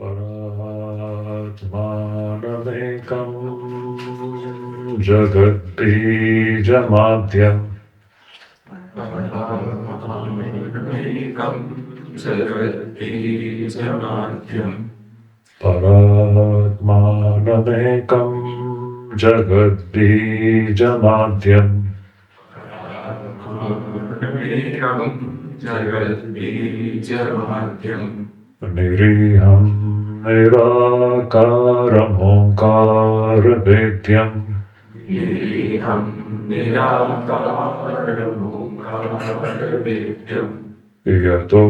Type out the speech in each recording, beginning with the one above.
Paratmanamekam Jagadbijamadyam Paramamekam Jagadbijamadyam Paratmanamekam Jagadbijamadyam Paramamekam Jagadbijamadyam Niriham Nirakaram Omkaravedyam Niriham Nirakaram Omkaravedyam Yato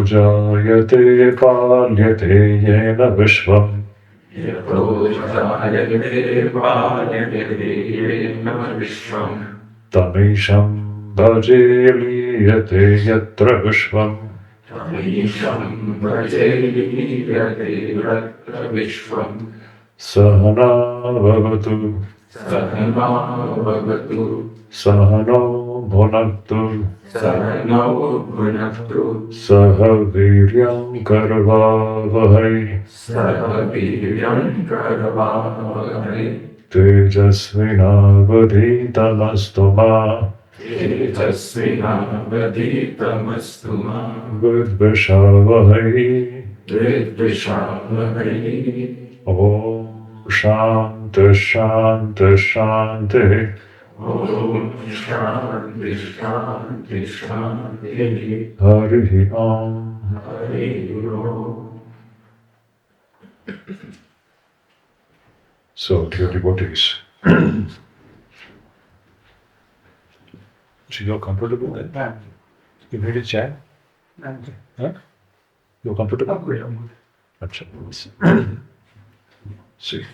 Jayate Palyate Yena Vishvam Yato Jayate Palyate Yena Vishvam Tamisham Bhaje Liyate Yatra Vishvam Tamisham Bhajayate Yatra Vishvam Sahana Bhavatu Sahana Bhavatu Sahano Bhunaktu Sahana Bhunaktu Saha Viryam Karvavahai Sahaviryam Karavavahai Tejasvinavadhitamastu ma Tejasvinavadhitamastu ma Vidvishavahai Vidvishavahai Om Shanti Shanti Shanti Om Shanti Shanti Shanti Hari Om. Hari Om. So, dear devotees, so you're comfortable then? You made a chair? Huh? You're comfortable? Achha. See.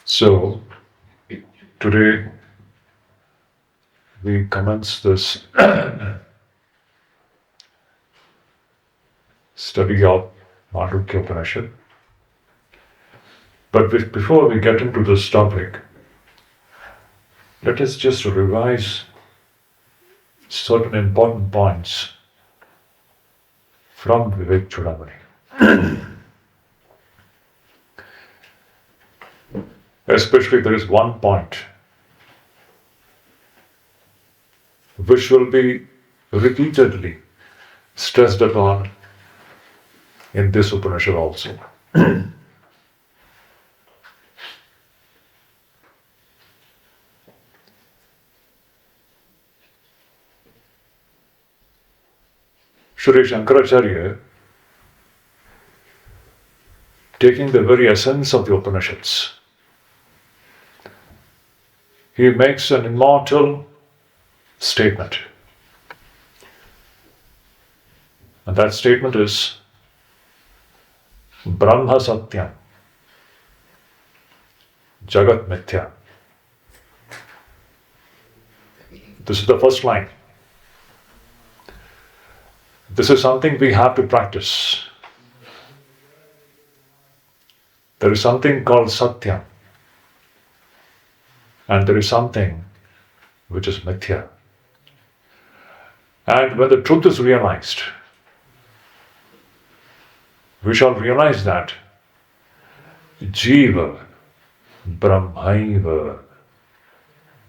So, today we commence this study of Mandukya Upanishad. But before we get into this topic, let us just revise certain important points from Vivekachudamani. Especially there is one point which will be repeatedly stressed upon in this Upanishad also. Sri Shankaracharya, taking the very essence of the Upanishads, he makes an immortal statement. And that statement is Brahma Satyam, Jagat Mithya. This is the first line. This is something we have to practice. There is something called Satya, and there is something which is Mithya. And when the truth is realized, we shall realize that Jiva Brahmaiva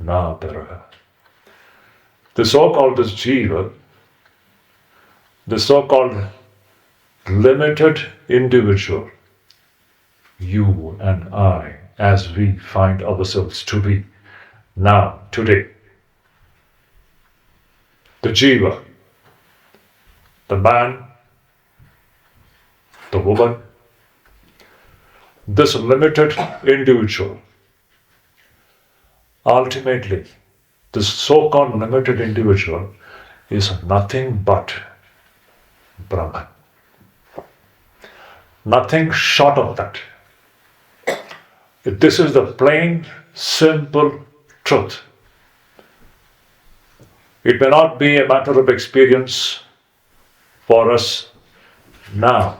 Napara. The so-called this Jiva, the so-called limited individual, you and I, as we find ourselves to be now, today. The Jiva, the man, the woman, this limited individual, ultimately, this so-called limited individual is nothing but Brahman. Nothing short of that. This is the plain, simple truth. It may not be a matter of experience for us now,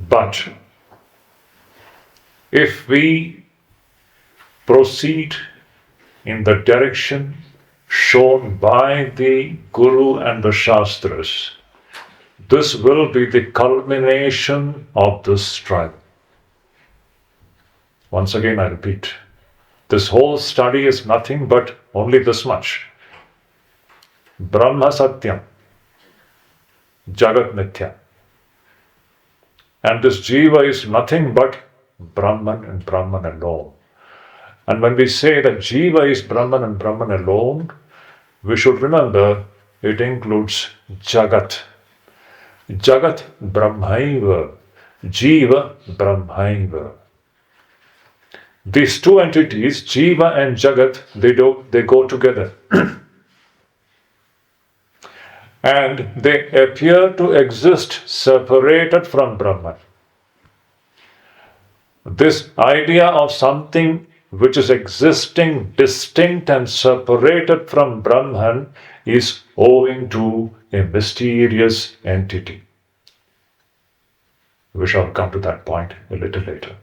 but if we proceed in the direction shown by the Guru and the Shastras, This will be the culmination of this striving. Once again, I repeat, this whole study is nothing but only this much. Brahma Satyam, Jagat Mithya. And this Jiva is nothing but Brahman and Brahman alone. And when we say that Jiva is Brahman and Brahman alone, we should remember it includes Jagat. Jagat Brahmaiva, Jiva Brahmaiva. These two entities, Jiva and Jagat, they go together. And they appear to exist separated from Brahman. This idea of something which is existing distinct and separated from Brahman is owing to a mysterious entity. We shall come to that point a little later.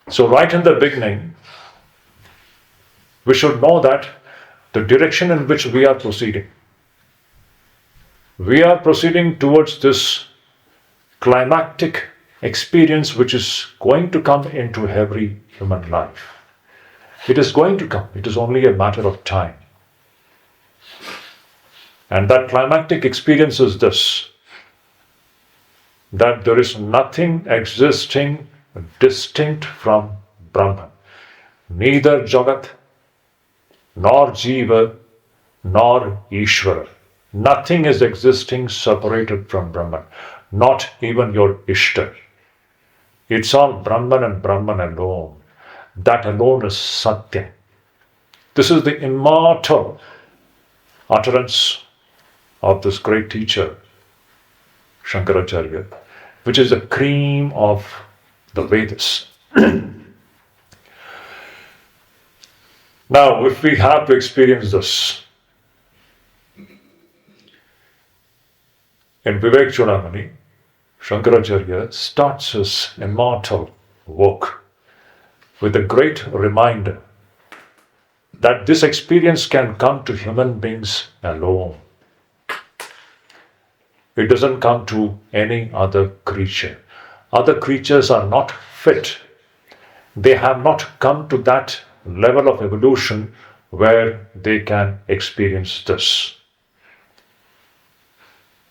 So right in the beginning, we should know that the direction in which we are proceeding towards this climactic experience which is going to come into every human life. It is going to come. It is only a matter of time. And that climactic experience is this, that there is nothing existing distinct from Brahman. Neither Jagat, nor Jiva, nor Ishvara. Nothing is existing separated from Brahman. Not even your Ishta. It's all Brahman and Brahman alone. That alone is Satya. This is the immortal utterance of this great teacher, Shankaracharya, which is the cream of the Vedas. Now, if we have to experience this, in Vivekachudamani, Shankaracharya starts his immortal work with a great reminder that this experience can come to human beings alone. It doesn't come to any other creature. Other creatures are not fit. They have not come to that level of evolution where they can experience this.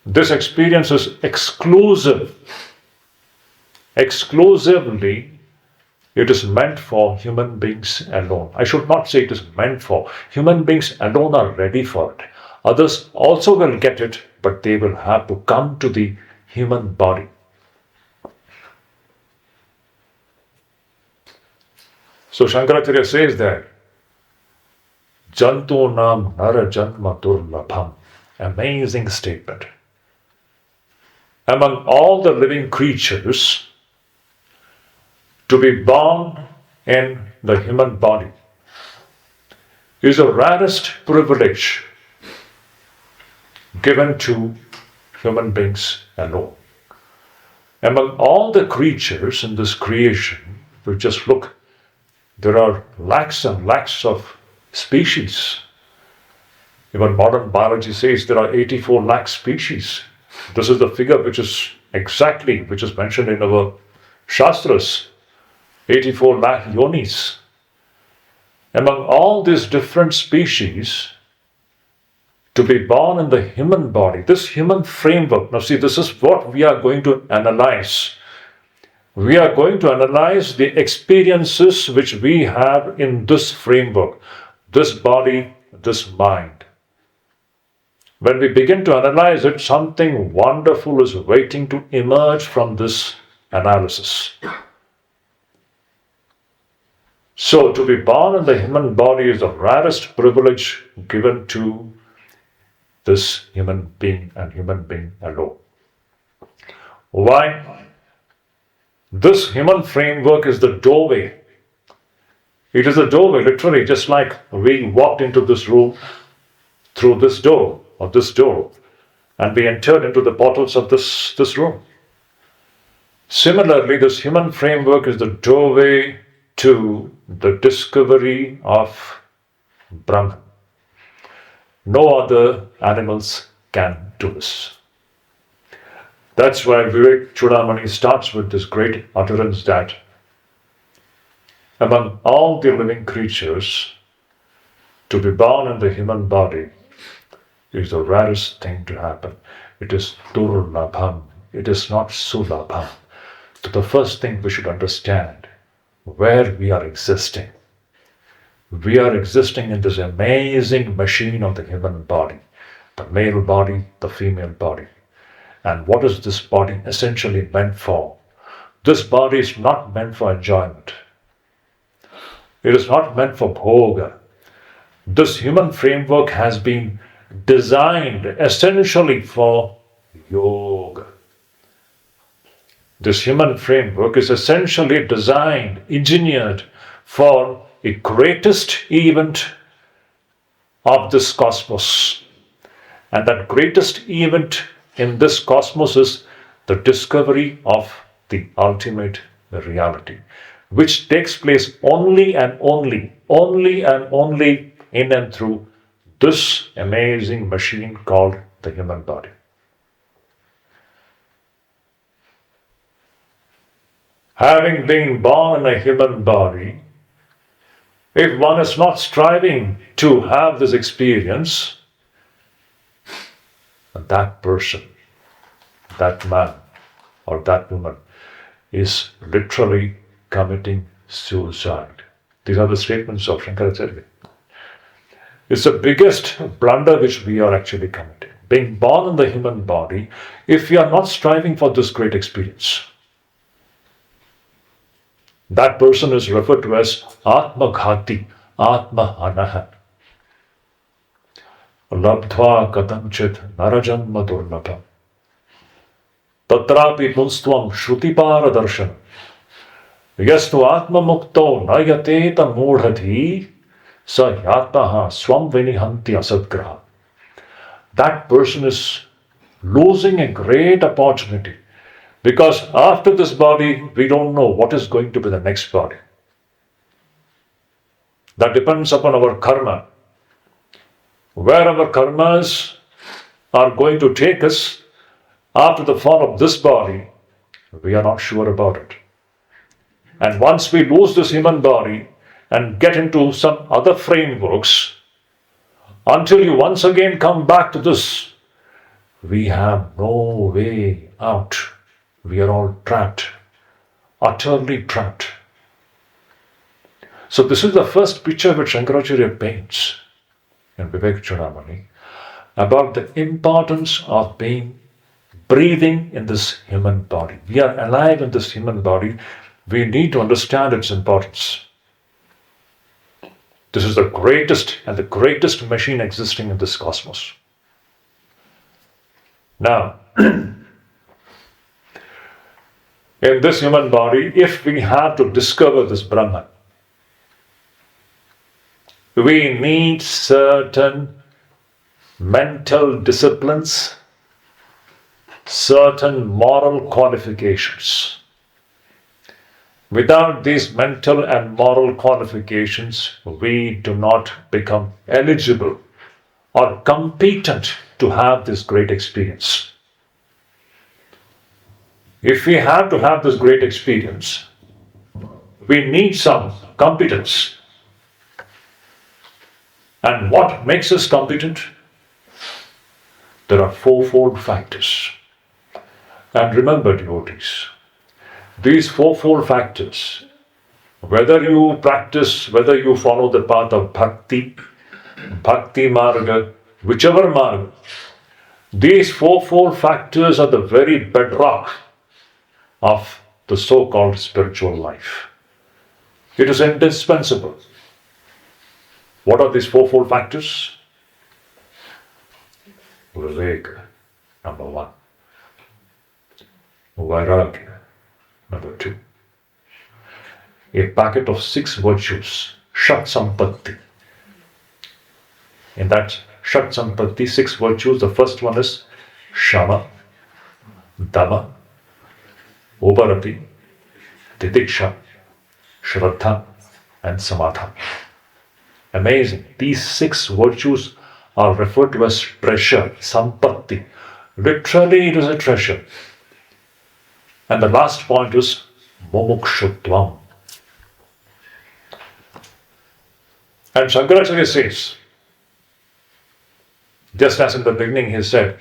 This experience is exclusive. Exclusively, it is meant for human beings alone. I should not say it is meant for. Human beings alone are ready for it. Others also will get it, but they will have to come to the human body. So Shankaracharya says there, Jantu nam nara janma durlabham. Amazing statement. Among all the living creatures, to be born in the human body is the rarest privilege given to human beings alone. Among all the creatures in this creation, we just look, there are lakhs and lakhs of species. Even modern biology says there are 84 lakh species. This is the figure which is mentioned in our Shastras, 84 lakh yonis. Among all these different species, to be born in the human body, this human framework, now see, this is what we are going to analyze. We are going to analyze the experiences which we have in this framework, this body, this mind. When we begin to analyze it, something wonderful is waiting to emerge from this analysis. So, to be born in the human body is the rarest privilege given to this human being and human being alone. Why? This human framework is the doorway. It is a doorway, literally, just like we walked into this room through this door, or this door, and we entered into the portals of this room. Similarly, this human framework is the doorway to the discovery of Brahman. No other animals can do this. That's why Vivekachudamani starts with this great utterance that among all the living creatures, to be born in the human body is the rarest thing to happen. It is durlabham. It is not sulabham. So the first thing we should understand where we are existing. We are existing in this amazing machine of the human body, the male body, the female body. And what is this body essentially meant for? This body is not meant for enjoyment. It is not meant for bhoga. This human framework has been designed essentially for yoga. This human framework is essentially designed, engineered for a greatest event of this cosmos. And that greatest event in this cosmos is the discovery of the ultimate reality, which takes place only and only in and through this amazing machine called the human body. Having been born in a human body, if one is not striving to have this experience, that person, that man or that woman is literally committing suicide. These are the statements of Shankaracharya. It's the biggest blunder which we are actually committing. Being born in the human body, if we are not striving for this great experience, that person is referred to as Atma Ghati, Atma Hanaha. Labdhva katanchit narajanma durlabham. Tatrapi punstvam shrutipara darshanam. Yastu atma mukto nayateta mudhati sa yataha swam vinihanti asadgraha. That person is losing a great opportunity, because after this body, we don't know what is going to be the next body. That depends upon our karma. Where our karmas are going to take us after the fall of this body, we are not sure about it. And once we lose this human body and get into some other frameworks, until you once again come back to this, we have no way out. We are all trapped, utterly trapped. So this is the first picture which Shankaracharya paints in Vivekachudamani about the importance of breathing in this human body. We are alive in this human body. We need to understand its importance. This is the greatest machine existing in this cosmos. Now, in this human body, if we have to discover this Brahman, we need certain mental disciplines, certain moral qualifications. Without these mental and moral qualifications, we do not become eligible or competent to have this great experience. If we have to have this great experience, we need some competence. And what makes us competent? There are fourfold factors. And remember, devotees, these fourfold factors, whether you follow the path of bhakti marga, whichever marga, these fourfold factors are the very bedrock of the so-called spiritual life. It is indispensable. What are these fourfold factors? Viveka, number one. Vairagya, number two. A packet of 6 virtues, Shat Sampatti. In that Shat Sampatti, 6 virtues, the first one is Shama, Dama, Uparati, Titiksha, Shraddha, and Samadha. Amazing. These 6 virtues are referred to as treasure, Sampatti. Literally, it is a treasure. And the last point is mumukshutvam. And Shankaracharya says, just as in the beginning he said,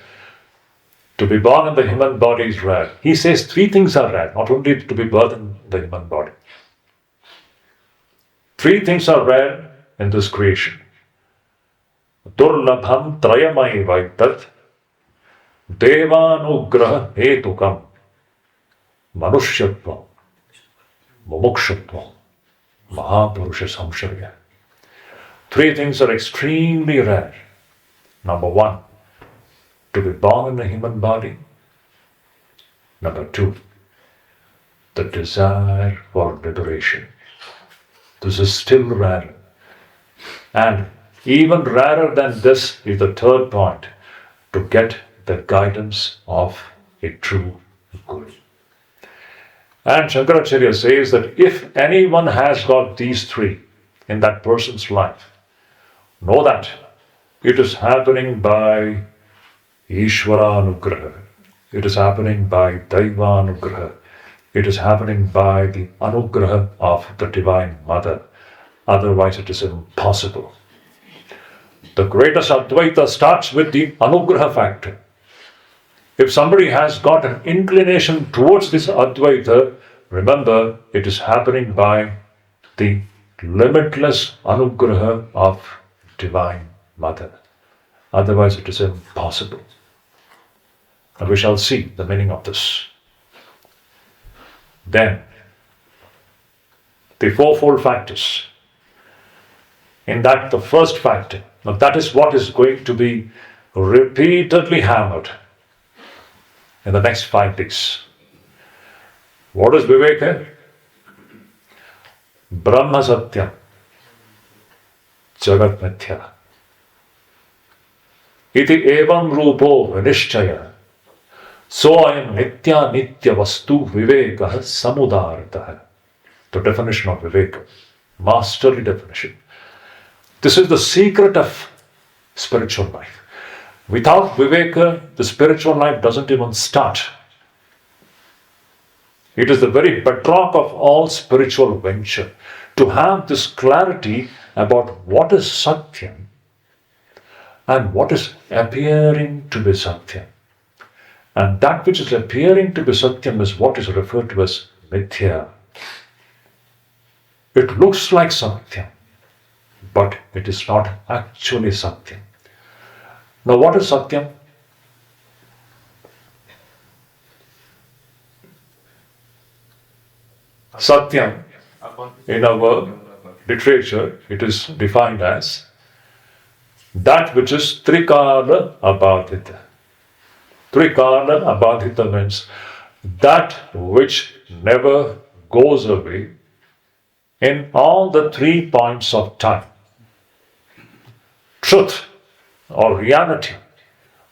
to be born in the human body is rare. He says three things are rare, not only to be born in the human body. Three things are rare in this creation. Durlabham trayamai vaitat devanugraha hetukam manushyatvam mumukshutvam mahapurusha samsharya. Three things are extremely rare. Number one, to be born in a human body. Number two, the desire for liberation. This is still rare. And even rarer than this is the third point, to get the guidance of a true Guru. And Shankaracharya says that if anyone has got these three in that person's life, know that it is happening by Ishvaranugraha. It is happening by Daivanugraha. It is happening by the Anugraha of the Divine Mother. Otherwise it is impossible. The greatest Advaita starts with the Anugraha factor. If somebody has got an inclination towards this Advaita, remember it is happening by the limitless Anugraha of Divine Mother. Otherwise it is impossible. And we shall see the meaning of this. Then, the fourfold factors. In that, the first factor, now that is what is going to be repeatedly hammered in the next 5 days. What is Viveka? Brahma Satyam, Jagat Mithya. Iti evam rupo vinishchaya. So I am nitya nitya vastu vivekah samudartah. The definition of Viveka, masterly definition. This is the secret of spiritual life. Without Viveka, the spiritual life doesn't even start. It is the very bedrock of all spiritual venture. To have this clarity about what is Satyam and what is appearing to be Satyam. And that which is appearing to be Satyam is what is referred to as Mithya. It looks like Satyam, but it is not actually Satyam. Now what is Satyam? Satyam, in our literature, it is defined as that which is Trikala Abadhita. Trikala Abadhita means that which never goes away in all the 3 points of time. Truth or reality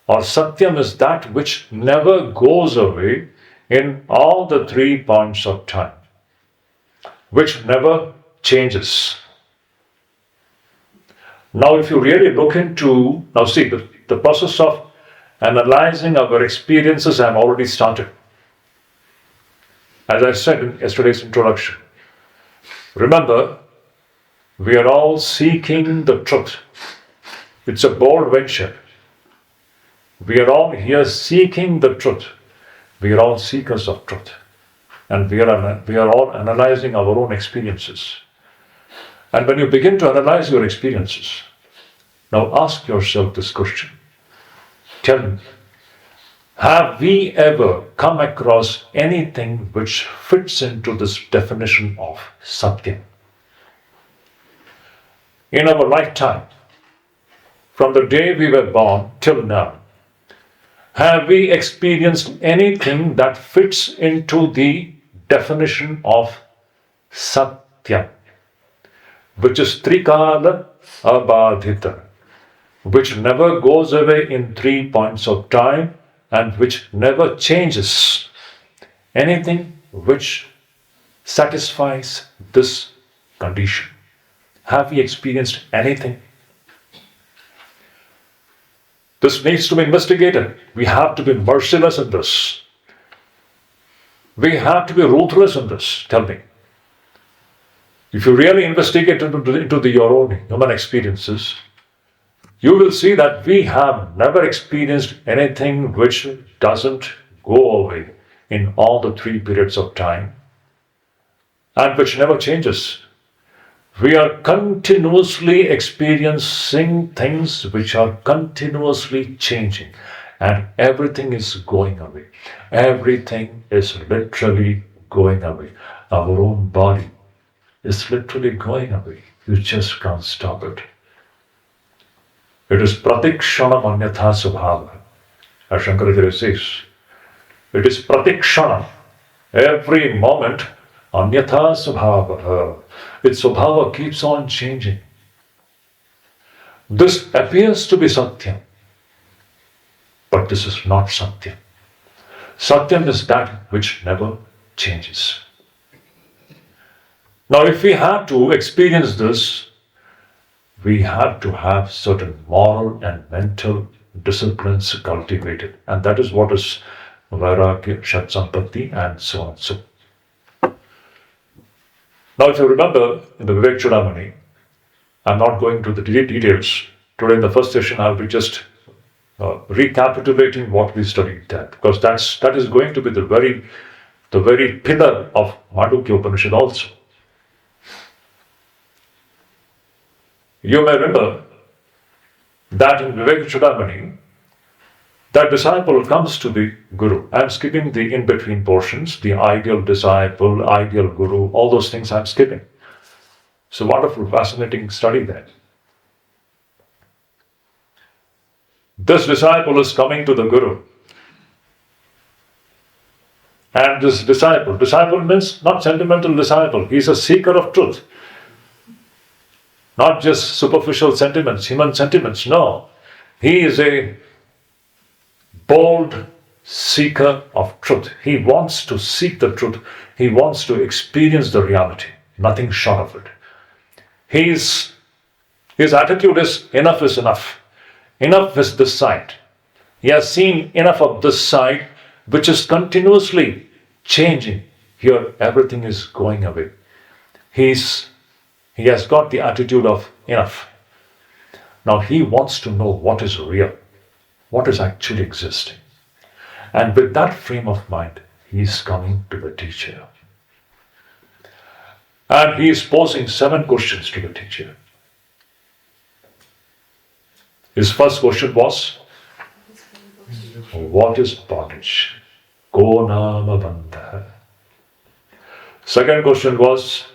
or Satyam is that which never goes away in all the 3 points of time, which never changes. Now if you really look into, now see, the process of analyzing our experiences have already started. As I said in yesterday's introduction, remember, we are all seeking the truth. It's a bold venture. We are all here seeking the truth. We are all seekers of truth. And we are all analyzing our own experiences. And when you begin to analyze your experiences, now ask yourself this question. Tell me, have we ever come across anything which fits into this definition of Satyam? In our lifetime, from the day we were born till now, have we experienced anything that fits into the definition of Satyam, which is Trikala Abadhita, which never goes away in 3 points of time and which never changes? Anything which satisfies this condition? Have we experienced anything? This needs to be investigated. We have to be merciless in this. We have to be ruthless in this. Tell me. If you really investigate into your own human experiences, you will see that we have never experienced anything which doesn't go away in all the 3 periods of time and which never changes. We are continuously experiencing things which are continuously changing, and everything is going away. Everything is literally going away. Our own body is literally going away. You just can't stop it. It is pratikshanam anyatha subhava. As Shankaracharya says, it is pratikshanam. Every moment, anyatha subhava. Its subhava keeps on changing. This appears to be Satyam, but this is not Satyam. Satyam is that which never changes. Now, if we have to experience this, we have to have certain moral and mental disciplines cultivated. And that is what is Vairagya, Shat Sampatti, and so on. So, now, if you remember in the Vivekachudamani, I'm not going to the details. Today in the first session, I'll be just recapitulating what we studied there, because that is going to be the very pillar of Mandukya Upanishad also. You may remember that in Vivekachudamani, that disciple comes to the Guru. I'm skipping the in-between portions, the ideal disciple, ideal Guru, all those things I'm skipping. It's a wonderful, fascinating study there. This disciple is coming to the Guru. And this disciple means not sentimental disciple, he's a seeker of truth. Not just superficial sentiments, human sentiments, no. He is a bold seeker of truth. He wants to seek the truth. He wants to experience the reality, nothing short of it. His attitude is enough is enough. Enough is this side. He has seen enough of this side, which is continuously changing. Here, everything is going away. He has got the attitude of enough. Now he wants to know what is real, what is actually existing. And with that frame of mind, he is coming to the teacher. And he is posing 7 questions to the teacher. His first question was, what is bondage? Ko nama bandha. Second question was,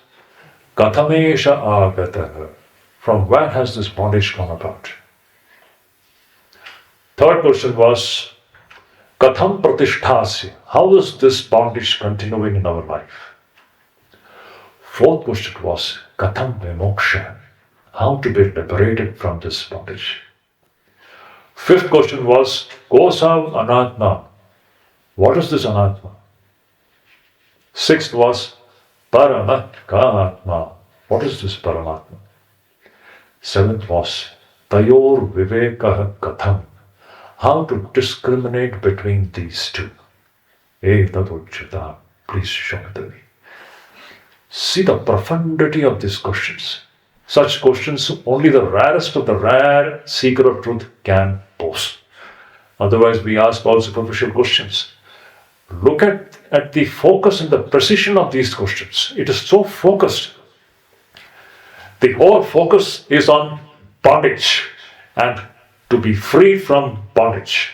Kathamesha agata. From where has this bondage come about? Third question was, Katham pratisthasi. How is this bondage continuing in our life? Fourth question was, Katham vimoksha. How to be liberated from this bondage. Fifth question was, Kosav anatma. What is this anatma? Sixth was, Paramatma. What is this Paramatma? Seventh was, Tayor Vivekah Katham. How to discriminate between these two. Tadujjata. Please show me the way. See the profundity of these questions. Such questions only the rarest of the rare seeker of truth can pose. Otherwise, we ask all superficial questions. Look at the focus and the precision of these questions. It is so focused. The whole focus is on bondage and to be free from bondage.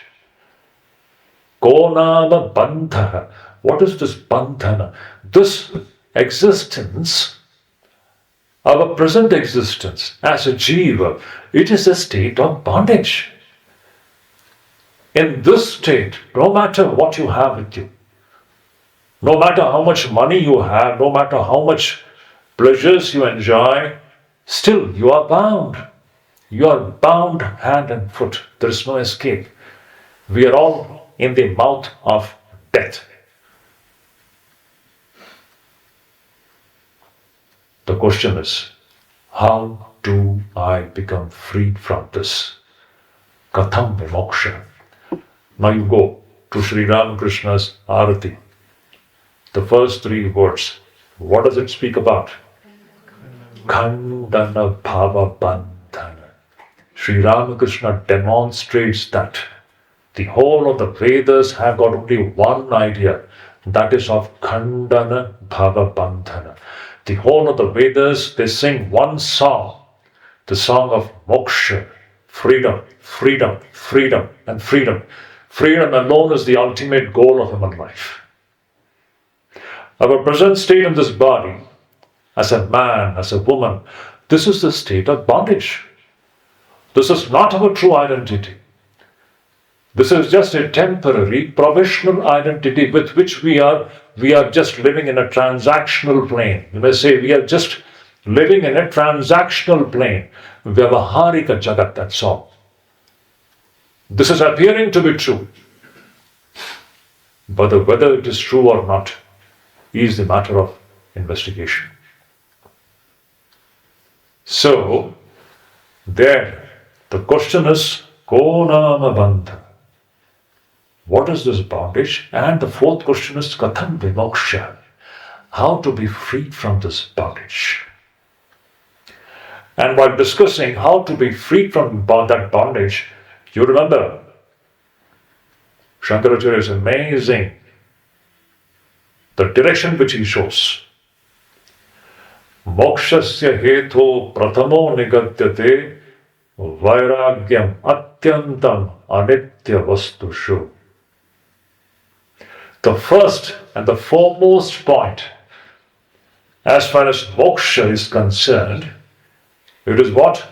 Konama bandha. What is this bandhana? This existence, our present existence as a jiva, it is a state of bondage. In this state, no matter what you have with you, no matter how much money you have, no matter how much pleasures you enjoy, still you are bound. You are bound hand and foot. There is no escape. We are all in the mouth of death. The question is, how do I become freed from this? Katham vimoksha. Now you go to Sri Ramakrishna's Arati. The first three words, what does it speak about? Khandana Bhava Bandhana. Sri Ramakrishna demonstrates that the whole of the Vedas have got only one idea, that is of Khandana Bhava Bandhana. The whole of the Vedas, they sing one song, the song of moksha, freedom, freedom, freedom, and freedom. Freedom alone is the ultimate goal of human life. Our present state in this body, as a man, as a woman, this is the state of bondage. This is not our true identity. This is just a temporary, provisional identity with which we are just living in a transactional plane. You may say we are just living in a transactional plane. Vyavaharika Jagat, that's all. This is appearing to be true. But whether it is true or not is the matter of investigation. So, there, the question is, Ko nama bandha? What is this bondage? And the fourth question is, Katham vimoksha? How to be freed from this bondage? And while discussing how to be freed from that bondage, you remember, Shankaracharya is amazing. The direction which he shows. Mokshasya heto pratamo nigatyate vairagyam atyantam anitya vastushu. The first and the foremost point, as far as moksha is concerned, it is what?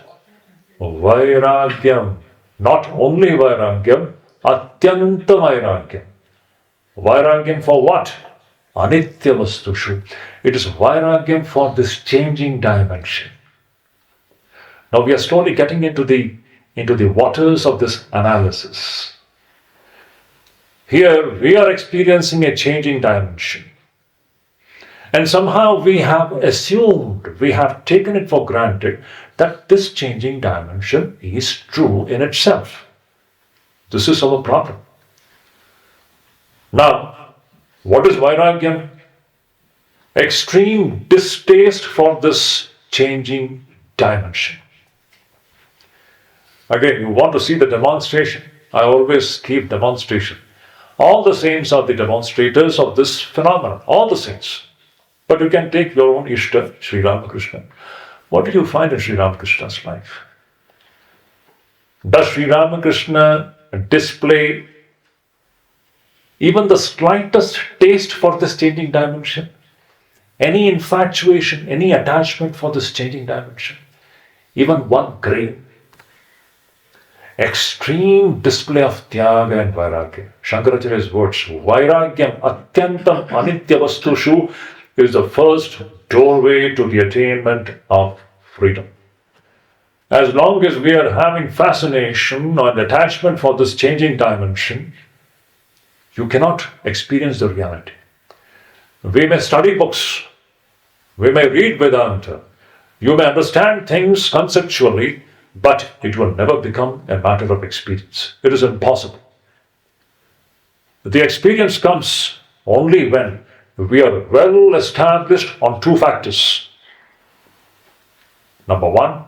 Vairagyam. Not only vairagyam, atyanta vairagyam. Vairagyam for what? Anitya vastushu. It is vairagyam for this changing dimension. Now we are slowly getting into the waters of this analysis. Here we are experiencing a changing dimension. And somehow we have assumed, we have taken it for granted that this changing dimension is true in itself. This is our problem. Now, what is vairagyam? Extreme distaste for this changing dimension. Again, you want to see the demonstration? I always keep demonstration. All the saints are the demonstrators of this phenomenon. All the saints. But you can take your own Ishta, Sri Ramakrishna. What did you find in Sri Ramakrishna's life? Does Sri Ramakrishna display even the slightest taste for this changing dimension? Any infatuation, any attachment for this changing dimension? Even one grain? Extreme display of Tyaga and Vairagya. Shankaracharya's words, Vairagyam Atyantam Anitya Vastushu is the first doorway to the attainment of freedom. As long as we are having fascination or attachment for this changing dimension, you cannot experience the reality. We may study books, we may read Vedanta, you may understand things conceptually, but it will never become a matter of experience. It is impossible. The experience comes only when we are well established on two factors. Number one,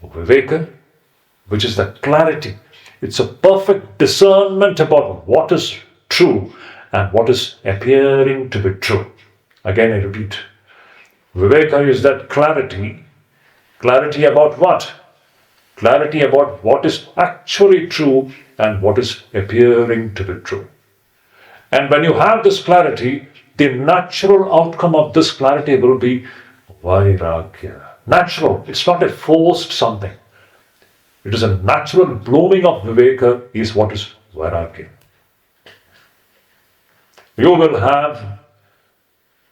Viveka, which is the clarity. It's a perfect discernment about what is true and what is appearing to be true. Again, I repeat. Viveka is that clarity. Clarity about what? Clarity about what is actually true and what is appearing to be true. And when you have this clarity, the natural outcome of this clarity will be Vairagya. Natural. It's not a forced something. It is a natural blooming of Viveka is what is Vairagya. You will have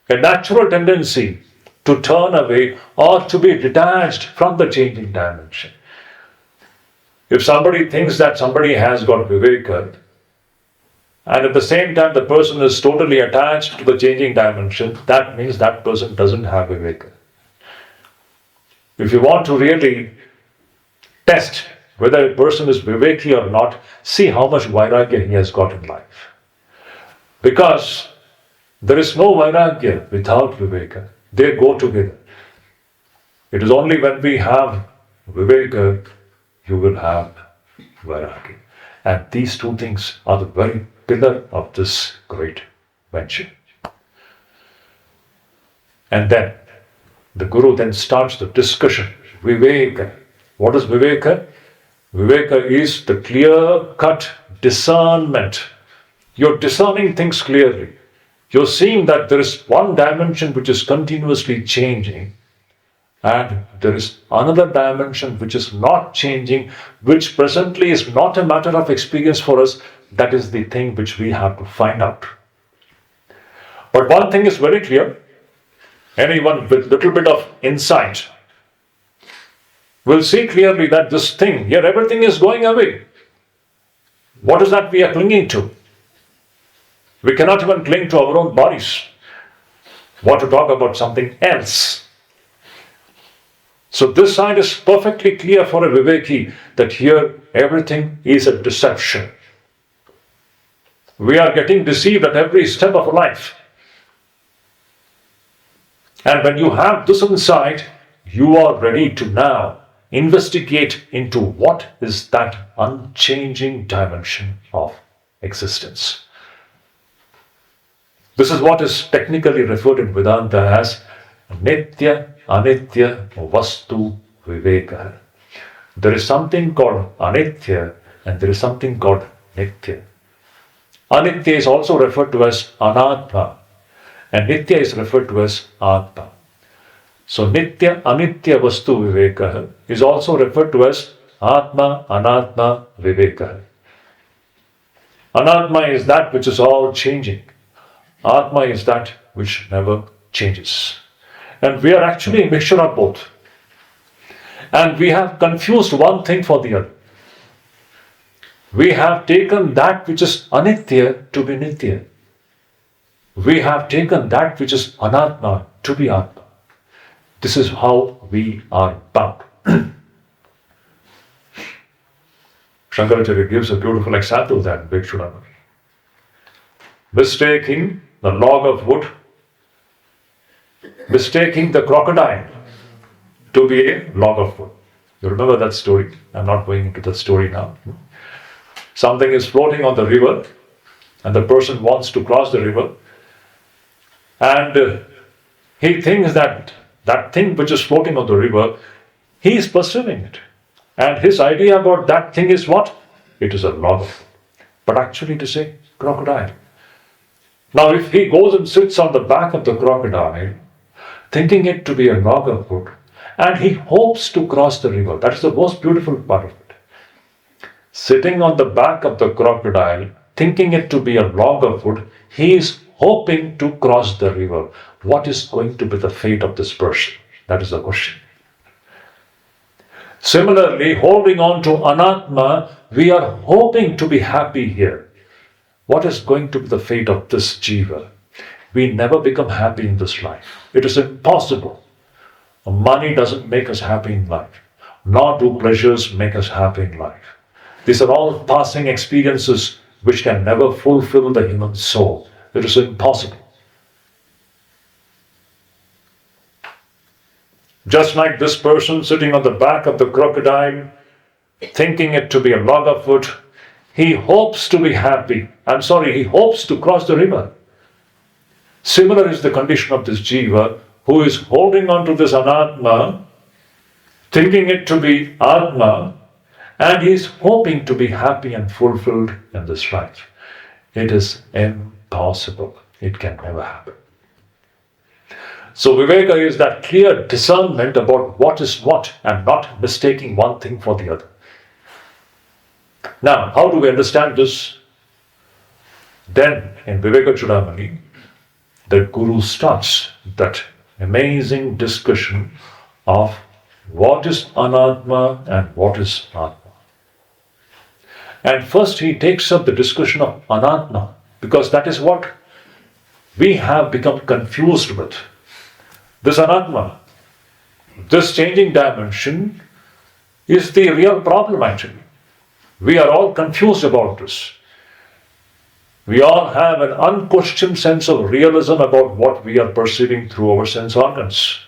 a natural tendency to turn away or to be detached from the changing dimension. If somebody thinks that somebody has got Viveka, and at the same time the person is totally attached to the changing dimension, that means that person doesn't have Viveka. If you want to really test whether a person is Viveki or not, see how much Vairagya he has got in life. Because There is no Vairagya without Viveka. They go together. It is only when we have Viveka, you will have Vairagya. And these two things are the very pillar of this great venture. And then the Guru then starts the discussion. Viveka. What is Viveka? Viveka is the clear-cut discernment. You're discerning things clearly. You're seeing that there is one dimension which is continuously changing, and there is another dimension which is not changing, which presently is not a matter of experience for us. That is the thing which we have to find out. But one thing is very clear. Anyone with little bit of insight will see clearly that this thing, here everything is going away. What is that we are clinging to? We cannot even cling to our own bodies. What to talk about something else? So this side is perfectly clear for a Viveki that here everything is a deception. We are getting deceived at every step of life. And when you have this insight, you are ready to now investigate into what is that unchanging dimension of existence. This is what is technically referred in Vedanta as Nitya Anitya Vastu Viveka. There is something called Anitya and there is something called Nitya. Anitya is also referred to as Anatma and Nitya is referred to as Atma. So Nitya Anitya Vastu Viveka is also referred to as Atma Anatma Viveka. Anatma is that which is all changing. Atma is that which never changes. And we are actually a mixture of both. And we have confused one thing for the other. We have taken that which is Anitya to be Nitya. We have taken that which is Anatma to be Atma. This is how we are bound. Shankaracharya gives a beautiful example of that in Vivekachudamani. Mistaking the log of wood, mistaking the crocodile to be a log of wood. You remember that story? I'm not going into that story now. Something is floating on the river and the person wants to cross the river and he thinks that that thing which is floating on the river, he is pursuing it. And his idea about that thing is what? It is a log of wood. But actually it is a crocodile. Now if he goes and sits on the back of the crocodile, thinking it to be a log of wood, and he hopes to cross the river, that is the most beautiful part of it. Sitting on the back of the crocodile, thinking it to be a log of wood, he is hoping to cross the river. What is going to be the fate of this person? That is the question. Similarly, holding on to Anatma, we are hoping to be happy here. What is going to be the fate of this jiva? We never become happy in this life. It is impossible. Money doesn't make us happy in life, nor do pleasures make us happy in life. These are all passing experiences which can never fulfill the human soul. It is impossible. Just like this person sitting on the back of the crocodile, thinking it to be a log of wood, he hopes to be happy. He hopes to cross the river. Similar is the condition of this jiva who is holding on to this anatma, thinking it to be atma, and he is hoping to be happy and fulfilled in this life. It is impossible. It can never happen. So Viveka is that clear discernment about what is what and not mistaking one thing for the other. Now, how do we understand this? Then, in Vivekachudamani, the Guru starts that amazing discussion of what is Anatma and what is Atma. And first he takes up the discussion of Anatma because that is what we have become confused with. This Anatma, this changing dimension is the real problem actually. We are all confused about this. We all have an unquestioned sense of realism about what we are perceiving through our sense organs.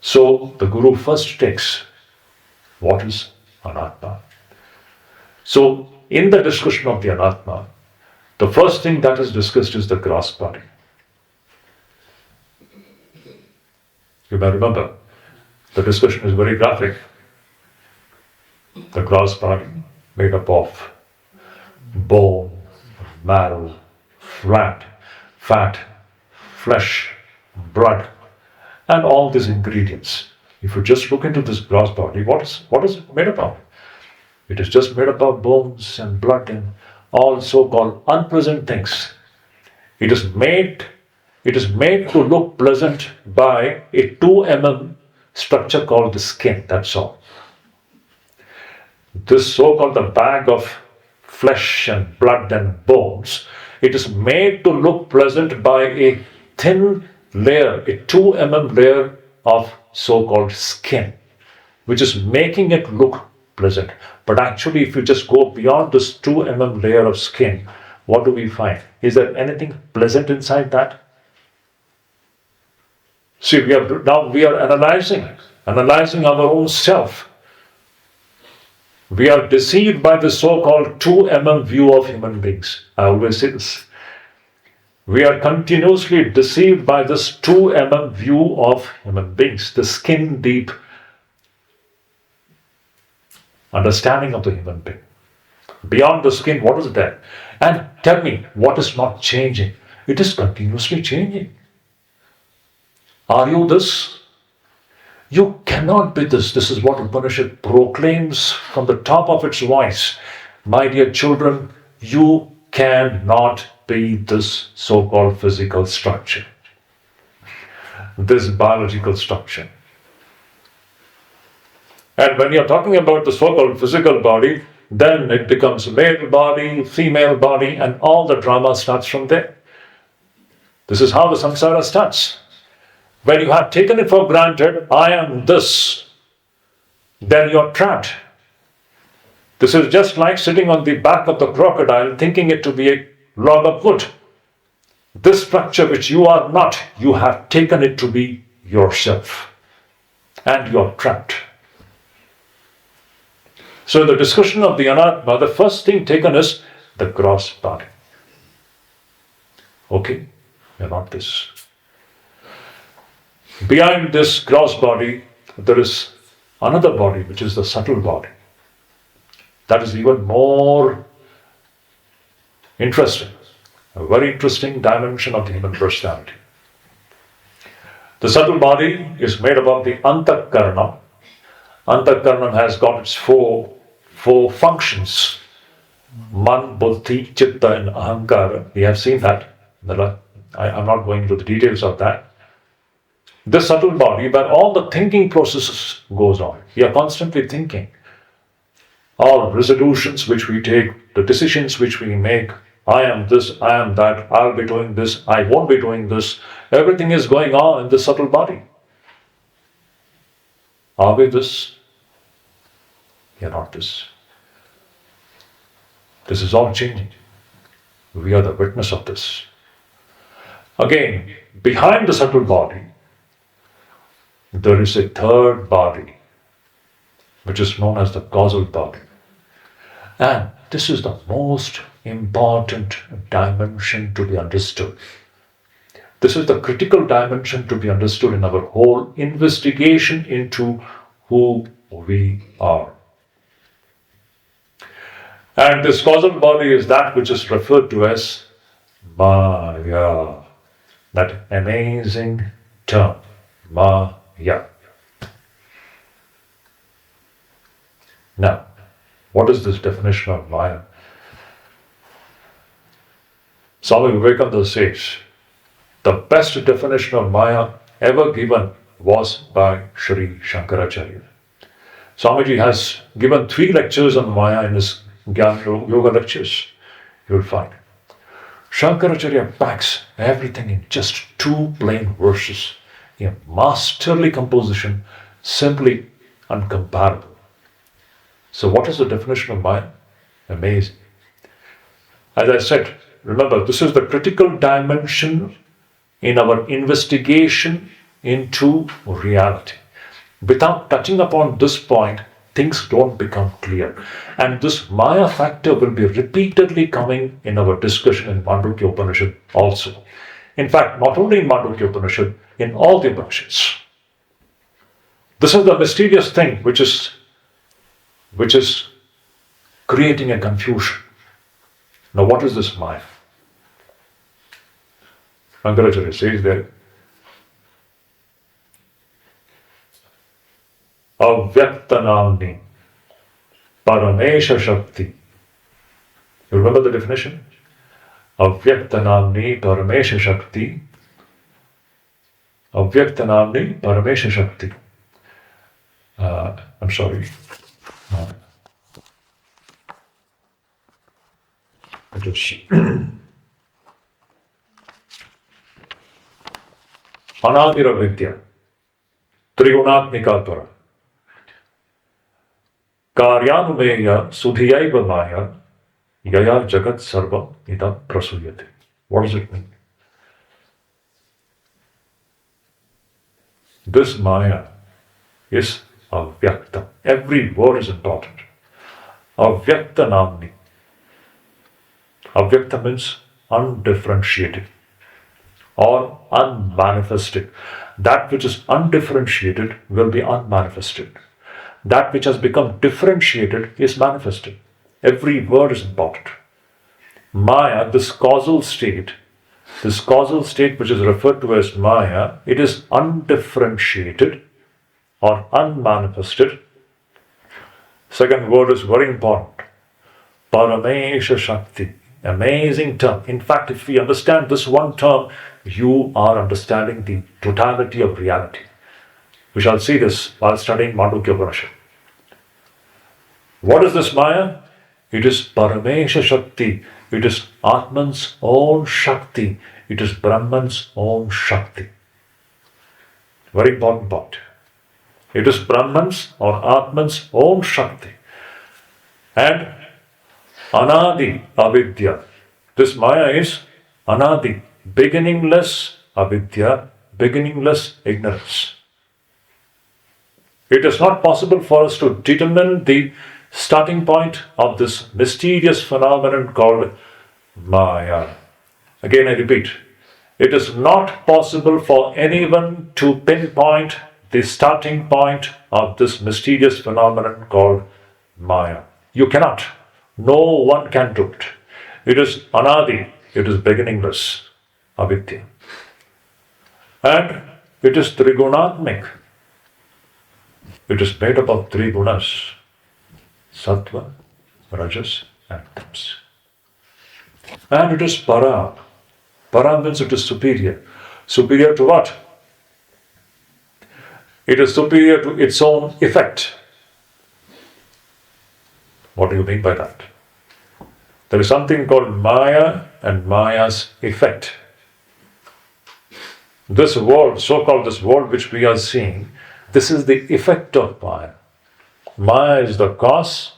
So the Guru first takes what is Anatma. So in the discussion of the Anatma, the first thing that is discussed is the gross body. You may remember, the discussion is very graphic. The gross body made up of bone, marrow, fat, flesh, blood, and all these ingredients. If you just look into this gross body, what is it made up of? It is just made up of bones and blood and all so-called unpleasant things. It is made to look pleasant by a 2 mm structure called the skin, that's all. This so-called the bag of flesh and blood and bones, it is made to look pleasant by a thin layer, a 2 mm layer of so-called skin, which is making it look pleasant. But actually, if you just go beyond this 2 mm layer of skin, what do we find? Is there anything pleasant inside that? See, we are analyzing our own self. We are deceived by the so-called 2 mm view of human beings. I always say this. We are continuously deceived by this 2 mm view of human beings, the skin deep understanding of the human being. Beyond the skin, what is there? And tell me, what is not changing? It is continuously changing. Are you this? You cannot be this. This is what Upanishad proclaims from the top of its voice. My dear children, you cannot be this so-called physical structure, this biological structure. And when you're talking about the so-called physical body, then it becomes male body, female body, and all the drama starts from there. This is how the samsara starts. When you have taken it for granted, I am this, then you're trapped. This is just like sitting on the back of the crocodile, thinking it to be a log of wood. This structure which you are not, you have taken it to be yourself. And you're trapped. So in the discussion of the Anatma, the first thing taken is the gross body. Okay, you're not this. Behind this gross body, there is another body, which is the subtle body. That is even more interesting, a very interesting dimension of the human personality. The subtle body is made up of the Antakarana. Antakarana has got its four functions. Man, Buddhi, Chitta and Ahankara. We have seen that. I'm not going into the details of that. This subtle body, where all the thinking processes goes on. We are constantly thinking. All resolutions which we take, the decisions which we make, I am this, I am that, I'll be doing this, I won't be doing this. Everything is going on in this subtle body. Are we this? We are not this. This is all changing. We are the witness of this. Again, behind the subtle body, there is a third body, which is known as the causal body. And this is the most important dimension to be understood. This is the critical dimension to be understood in our whole investigation into who we are. And this causal body is that which is referred to as Maya. That amazing term, Maya. Now, what is this definition of Maya? Swami Vivekananda says, the best definition of Maya ever given was by Sri Shankaracharya. Swamiji has given 3 lectures on Maya in his Jnana Yoga lectures, you will find. Shankaracharya packs everything in just 2 plain verses, in masterly composition, simply uncomparable. So what is the definition of Maya? Amazing. As I said, remember, this is the critical dimension in our investigation into reality. Without touching upon this point, things don't become clear. And this Maya factor will be repeatedly coming in our discussion in Mandukya Upanishad also. In fact, not only in Mandukya Upanishad, in all the Upanishads. This is the mysterious thing which is creating a confusion. Now, what is this Maya? Shankaracharya says there, Avyaktanamni Paramesha Shakti. You remember the definition? Avyaktanamni Paramesha Shakti. Avyaktanamni Paramesha Shakti. I'm sorry. Anadira Vidya, Trigunatmika Para, Karyanumeya Sudhiyaiva Maya, Yaya Jagat Sarva Idam Prasuyate. What does it mean? This Maya is Avyakta. Every word is important. Avyakta Namni. Avyakta means undifferentiated or unmanifested. That which is undifferentiated will be unmanifested. That which has become differentiated is manifested. Every word is important. Maya, this causal state which is referred to as Maya, it is undifferentiated or unmanifested. Second word is very important. Paramesha Shakti. Amazing term. In fact, if we understand this one term, you are understanding the totality of reality. We shall see this while studying Mandukya Upanishad. What is this Maya? It is Paramesha Shakti. It is Atman's own Shakti. It is Brahman's own Shakti. Very important point. It is Brahman's or Atman's own Shakti. And Anadi Avidya. This Maya is Anadi, beginningless Avidya, beginningless ignorance. It is not possible for us to determine the starting point of this mysterious phenomenon called Maya. Again, I repeat, it is not possible for anyone to pinpoint the starting point of this mysterious phenomenon called Maya. You cannot. No one can do it. It is Anadi, it is beginningless, Avidya. And it is Trigunatmik. It is made up of three gunas, Sattva, Rajas and Tamas. And it is Para. Para means it is superior. Superior to what? It is superior to its own effect. What do you mean by that? There is something called Maya and Maya's effect. This world, so-called this world which we are seeing, this is the effect of Maya. Maya is the cause,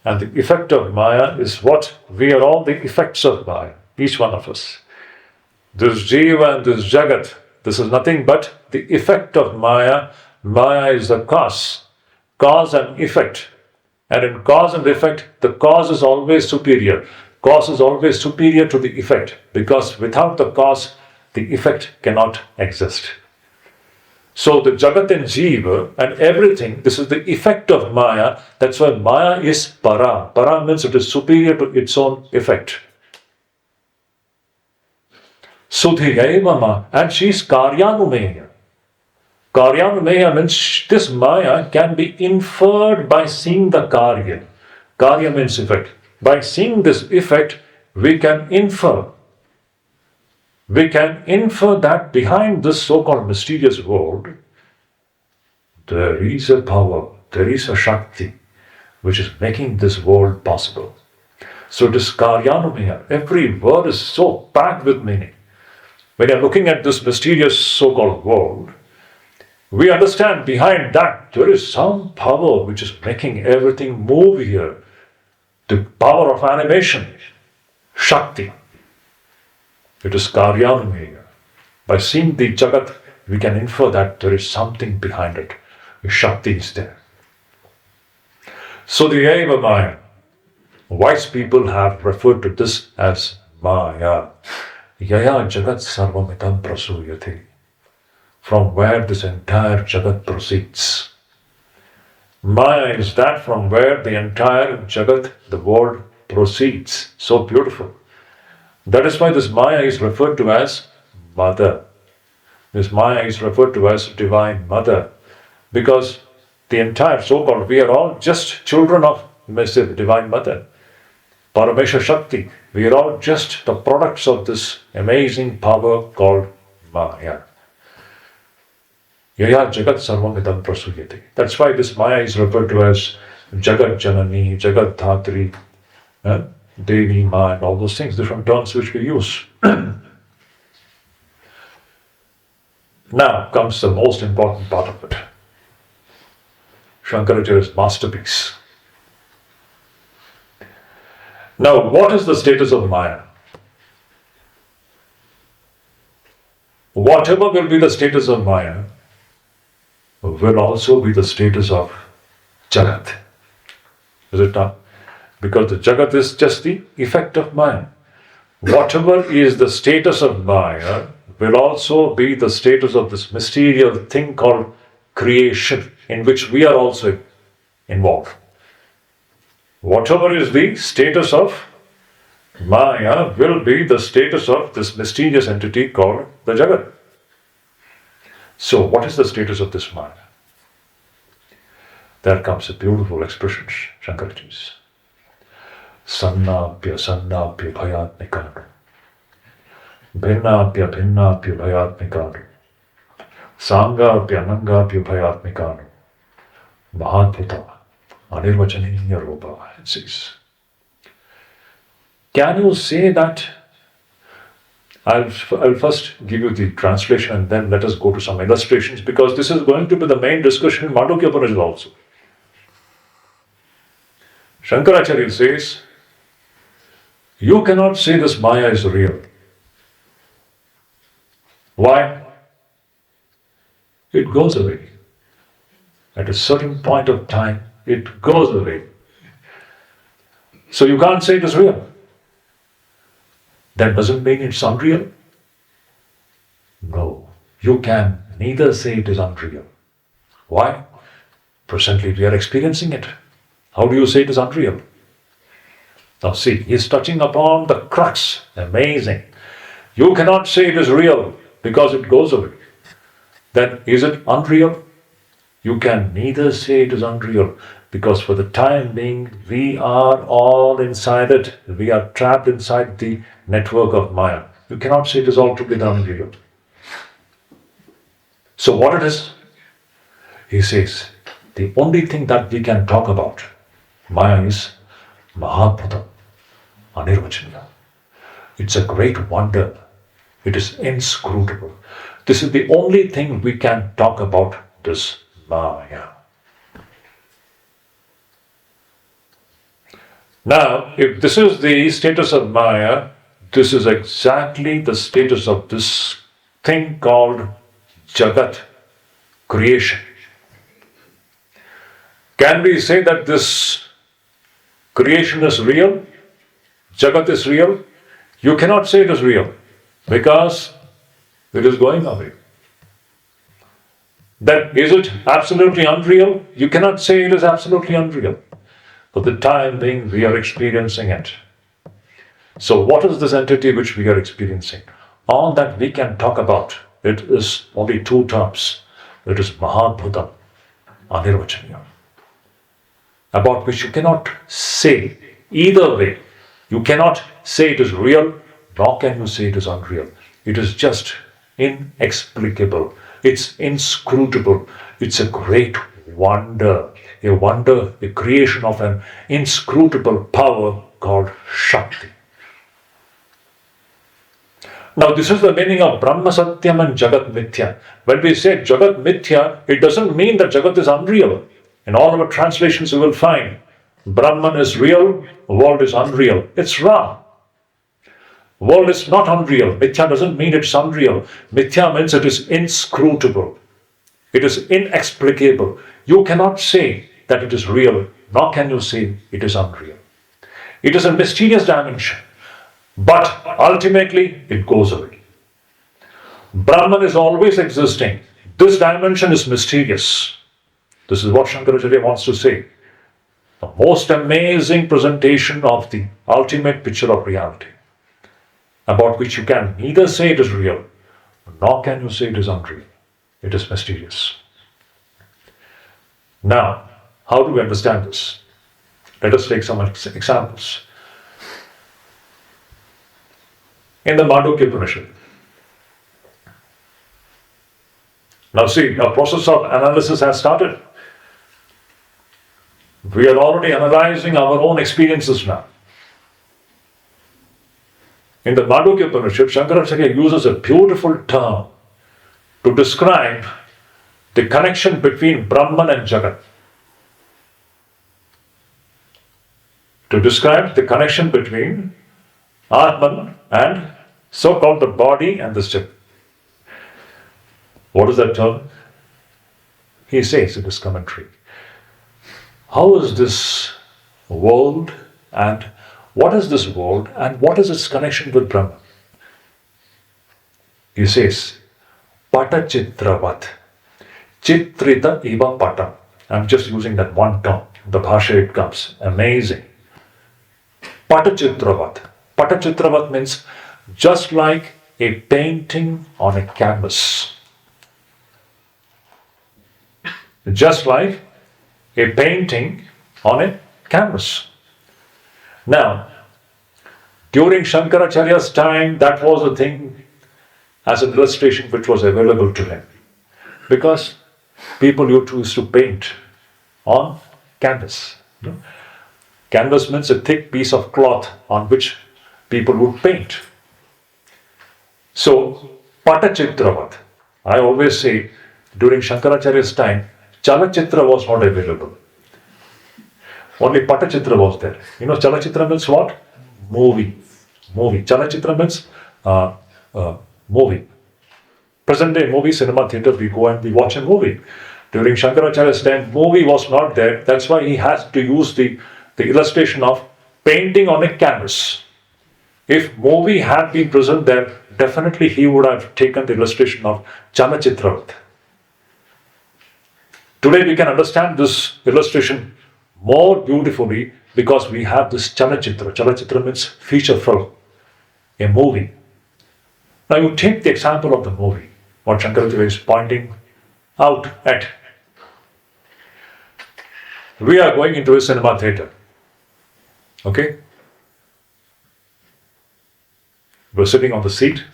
and the effect of Maya is what? We are all the effects of Maya, each one of us. This Jiva and this Jagat, this is nothing but the effect of Maya. Maya is the cause and effect. And in cause and effect, the cause is always superior. Cause is always superior to the effect, because without the cause, the effect cannot exist. So the Jagat and Jiva and everything, this is the effect of Maya. That's why Maya is Para. Para means it is superior to its own effect. Sudhiyaiva, and she is Karyanumeya. Karyanumeya means this Maya can be inferred by seeing the Karya. Karya means effect. By seeing this effect, we can infer. We can infer that behind this so-called mysterious world, there is a power, there is a Shakti, which is making this world possible. So it is Karyanumeya. Every word is so packed with meaning. When you are looking at this mysterious so-called world, we understand behind that there is some power which is making everything move here. The power of animation. Shakti. It is Karyanvaya. By seeing the Jagat, we can infer that there is something behind it. Shakti is there. So the Eva Maya, wise people have referred to this as Maya. Yaya Jagat Sarvamitam Prasuyate. From where this entire Jagat proceeds. Maya is that from where the entire Jagat, the world, proceeds. So beautiful. That is why this Maya is referred to as Mother. This Maya is referred to as Divine Mother. Because the entire so-called, we are all just children of the Divine Mother. Paramesha Shakti. We are all just the products of this amazing power called Maya. Yaya Jagat Sarvamidam Prasuyate. That's why this Maya is referred to as Jagat Janani, Jagat Dhatri, Devi, Ma, and all those things, different terms which we use. Now comes the most important part of it. Shankaracharya's masterpiece. Now, what is the status of Maya? Whatever will be the status of Maya will also be the status of Jagat. Is it not? Because the Jagat is just the effect of Maya. Whatever is the status of Maya will also be the status of this mysterious thing called creation, in which we are also involved. Whatever is the status of Maya will be the status of this mysterious entity called the Jagat. So, what is the status of this Maya? There comes a beautiful expression, Shankaracharya. Sannapya sannapya bhayatmikanu. Bhinnapya bhinnapya bhayatmikanu. Sangapya nangapya bhayatmikanu. Mahadbhuta anirvachaniya rupa, it says. Can you say that? I'll first give you the translation and then let us go to some illustrations, because this is going to be the main discussion in Mandukya Upanishad also. Shankaracharya says, you cannot say this Maya is real. Why? It goes away. At a certain point of time, it goes away. So you can't say it is real. That doesn't mean it's unreal. No, you can neither say it is unreal. Why? Presently we are experiencing it. How do you say it is unreal? Now see, he's touching upon the crux. Amazing. You cannot say it is real because it goes away. Then is it unreal? You can neither say it is unreal because for the time being we are all inside it. We are trapped inside the network of Maya. You cannot say it is altogether unreal. So what it is? He says, the only thing that we can talk about Maya is Mahadbhutam, Anirvachaniya. It's a great wonder. It is inscrutable. This is the only thing we can talk about this Maya. Now, if this is the status of Maya, this is exactly the status of this thing called Jagat, creation. Can we say that this creation is real? Jagat is real? You cannot say it is real because it is going away. Then is it absolutely unreal? You cannot say it is absolutely unreal. For the time being, we are experiencing it. So what is this entity which we are experiencing? All that we can talk about, it is only two terms. It is Mahadbhutam, Anirvachaniya. About which you cannot say either way. You cannot say it is real, nor can you say it is unreal. It is just inexplicable. It's inscrutable. It's a great wonder, a creation of an inscrutable power called Shakti. Now this is the meaning of Brahma Satyam and Jagat Mithya. When we say Jagat Mithya, it doesn't mean that Jagat is unreal. In all our translations you will find Brahman is real, world is unreal. It's wrong. World is not unreal. Mithya doesn't mean it's unreal. Mithya means it is inscrutable. It is inexplicable. You cannot say that it is real, nor can you say it is unreal. It is a mysterious dimension, but ultimately it goes away. Brahman is always existing. This dimension is mysterious. This is what Shankaracharya wants to say. The most amazing presentation of the ultimate picture of reality, about which you can neither say it is real, nor can you say it is unreal. It is mysterious. Now, how do we understand this? Let us take some examples. In the Mandukya Upanishad. Now see, a process of analysis has started. We are already analyzing our own experiences now. In the Mandukya Upanishad, Shankaracharya uses a beautiful term to describe the connection between Brahman and Jagat. To describe the connection between Atman and so-called the body and the spirit. What is that term? He says in his commentary, how is this world and what is this world and what is its connection with Brahman? He says, Pata Chitravat, Chitrita Iva Pata. I'm just using that one term. The bhasha it comes. Amazing. Pata Chitravat. Pata Chitravat means just like a painting on a canvas. Just like a painting on a canvas. Now, during Shankaracharya's time, that was a thing as an illustration which was available to him. Because people used to paint on canvas. Canvas means a thick piece of cloth on which people would paint. So, Patachitravat. I always say, during Shankaracharya's time, Chalachitra was not available. Only Patachitra was there. You know, Chalachitra means what? Movie. Chalachitra means movie. Present day movie, cinema theater, we go and we watch a movie. During Shankaracharya's time, movie was not there. That's why he has to use the illustration of painting on a canvas. If movie had been present there, definitely he would have taken the illustration of Chalachitra. Today we can understand this illustration more beautifully because we have this Chalachitra. Chalachitra means feature film, a movie. Now you take the example of the movie, what Shankaracharya is pointing out at. We are going into a cinema theater. Okay? We're sitting on the seat.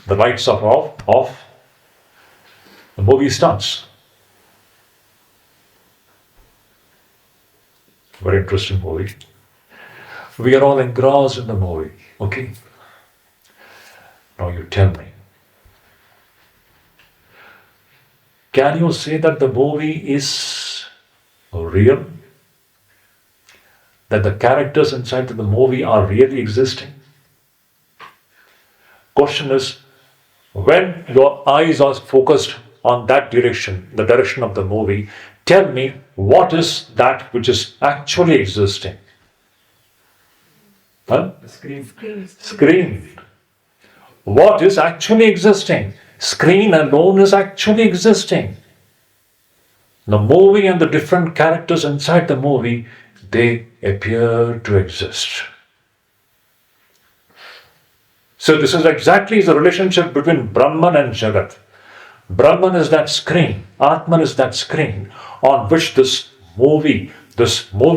The lights are off. The movie starts. Very interesting movie. We are all engrossed in the movie. Okay? Now you tell me. Can you say that the movie is real? That the characters inside the movie are really existing? Question is, when your eyes are focused on that direction, the direction of the movie, tell me what is that which is actually existing? Huh? Screen. What is actually existing? Screen alone is actually existing. The movie and the different characters inside the movie, they appear to exist. So this is exactly the relationship between Brahman and Jagat. Brahman is that screen, Atman is that screen on which this movie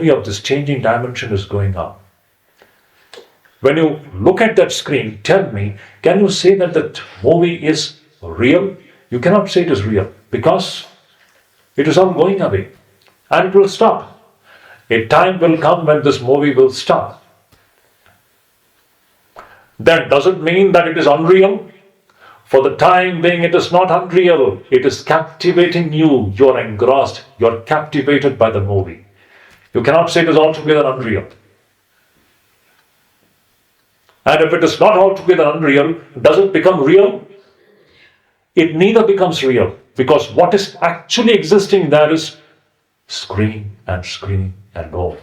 of this changing dimension is going on. When you look at that screen, tell me, can you say that that movie is real? You cannot say it is real because it is all going away and it will stop. A time will come when this movie will stop. That doesn't mean that it is unreal. For the time being, it is not unreal. It is captivating you. You are engrossed. You are captivated by the movie. You cannot say it is altogether unreal. And if it is not altogether unreal, does it become real? It neither becomes real, because what is actually existing there is screen alone.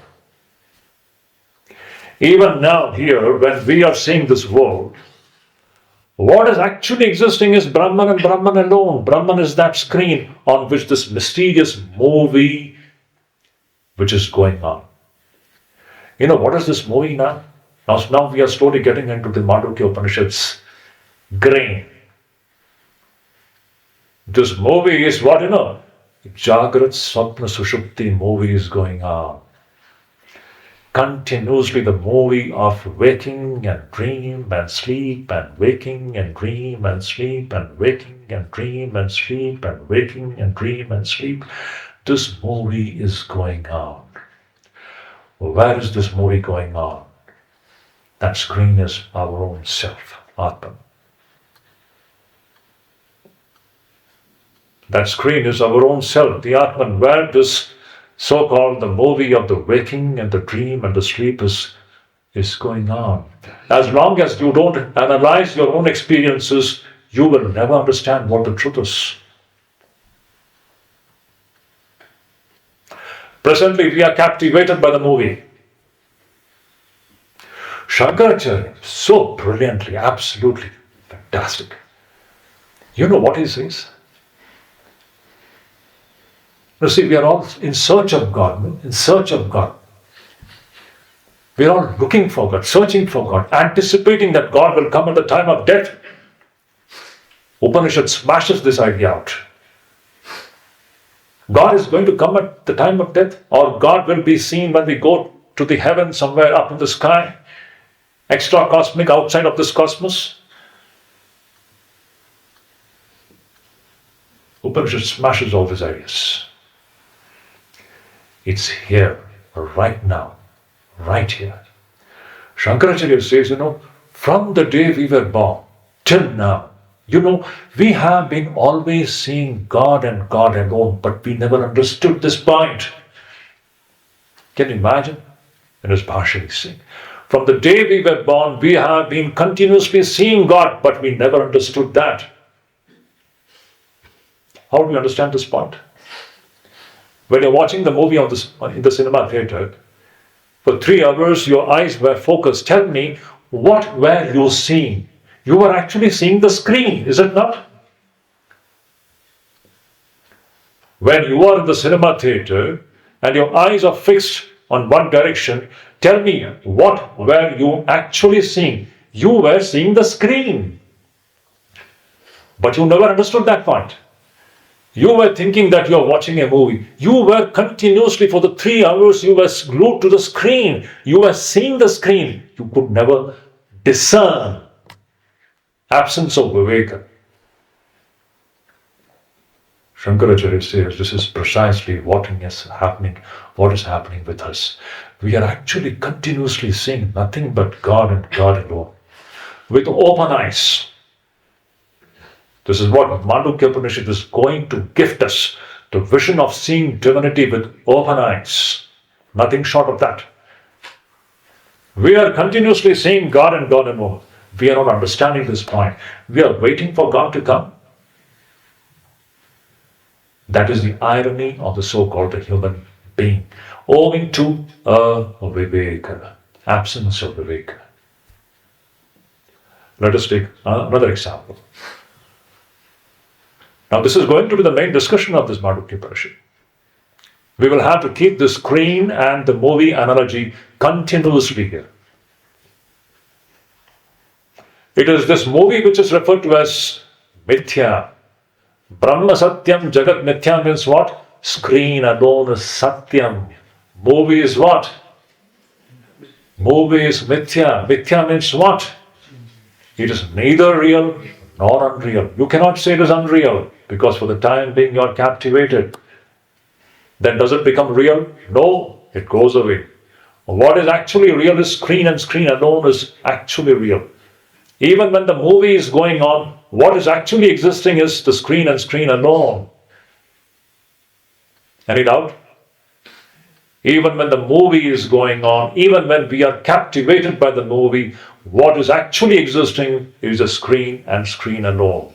Even now here, when we are seeing this world, what is actually existing is Brahman and Brahman alone. Brahman is that screen on which this mysterious movie which is going on. What is this movie now? Now we are slowly getting into the Mandukya Upanishad's grain. This movie is what, Jagrat Swapna Sushupti movie is going on. Continuously the movie of waking and dream and sleep and waking and dream and sleep and waking and dream and sleep and waking and dream and sleep. This movie is going on. Where is this movie going on? That screen is our own self, Atman. That screen is our own self, the Atman, where this so-called the movie of the waking and the dream and the sleep is going on. As long as you don't analyze your own experiences, you will never understand what the truth is. Presently, we are captivated by the movie. Shankaracharya, so brilliantly, absolutely fantastic. You know what he says? You see, we are all in search of God, in search of God. We are all looking for God, searching for God, anticipating that God will come at the time of death. Upanishad smashes this idea out. God is going to come at the time of death, or God will be seen when we go to the heaven somewhere up in the sky, extra cosmic, outside of this cosmos. Upanishad smashes all these ideas. It's here, right now, right here. Shankaracharya says, from the day we were born till now, we have been always seeing God and God alone, but we never understood this point. Can you imagine? In his Bhashya he's saying, from the day we were born, we have been continuously seeing God, but we never understood that. How do we understand this point? When you're watching the movie in the cinema theatre, for 3 hours your eyes were focused. Tell me, what were you seeing? You were actually seeing the screen, is it not? When you are in the cinema theatre and your eyes are fixed on one direction, tell me, what were you actually seeing? You were seeing the screen. But you never understood that point. You were thinking that you are watching a movie. You were continuously, for the 3 hours, you were glued to the screen. You were seeing the screen. You could never discern. Absence of Viveka. Shankaracharya says this is precisely what is happening with us. We are actually continuously seeing nothing but God and God alone. With open eyes. This is what Mandukya Upanishad is going to gift us. The vision of seeing divinity with open eyes. Nothing short of that. We are continuously seeing God and God alone. We are not understanding this point. We are waiting for God to come. That is the irony of the so-called human being. Owing to Viveka, absence of Viveka. Let us take another example. Now this is going to be the main discussion of this Mandukya Upanishad. We will have to keep the screen and the movie analogy continuously here. It is this movie which is referred to as Mithya. Brahma Satyam, Jagat Mithya means what? Screen alone is Satyam. Movie is what? Movie is Mithya. Mithya means what? It is neither real nor unreal. You cannot say it is unreal because for the time being you are captivated. Then does it become real? No, it goes away. What is actually real is screen, and screen alone is actually real. Even when the movie is going on, what is actually existing is the screen and screen alone. Any doubt? Even when the movie is going on, even when we are captivated by the movie, what is actually existing is a screen and screen alone.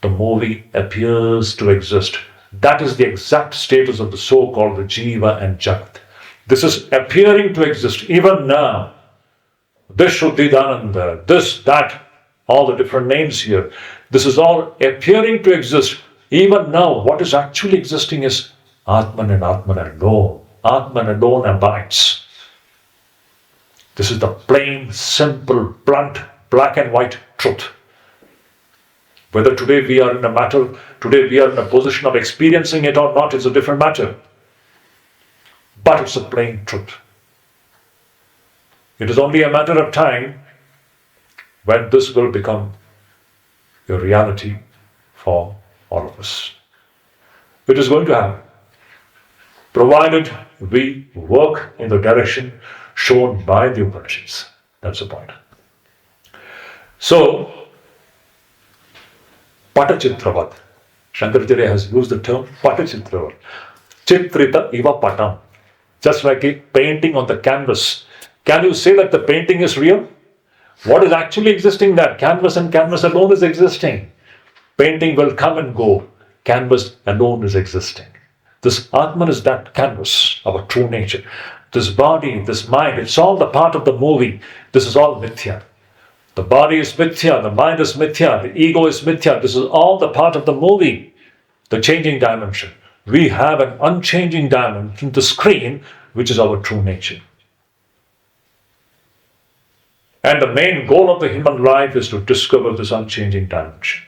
The movie appears to exist. That is the exact status of the so-called Jiva and Jagat. This is appearing to exist even now. This Shuddhidananda, this, that, all the different names here. This is all appearing to exist. Even now, what is actually existing is Atman and Atman alone. Atman alone abides. This is the plain, simple, blunt, black and white truth. Whether today we are in a position of experiencing it or not is a different matter. But it's a plain truth. It is only a matter of time when this will become a reality for all of us. It is going to happen, provided we work in the direction shown by the Upanishads. That's the point. So, Patachitravat. Shankaracharya has used the term Patachitravat. Chitrita iva patam. Just like a painting on the canvas. Can you say that the painting is real? What is actually existing there? Canvas and canvas alone is existing. Painting will come and go. Canvas alone is existing. This Atman is that canvas, our true nature. This body, this mind, it's all the part of the movie. This is all mithya. The body is mithya, the mind is mithya, the ego is mithya. This is all the part of the movie, the changing dimension. We have an unchanging dimension, the screen, which is our true nature. And the main goal of the human life is to discover this unchanging dimension.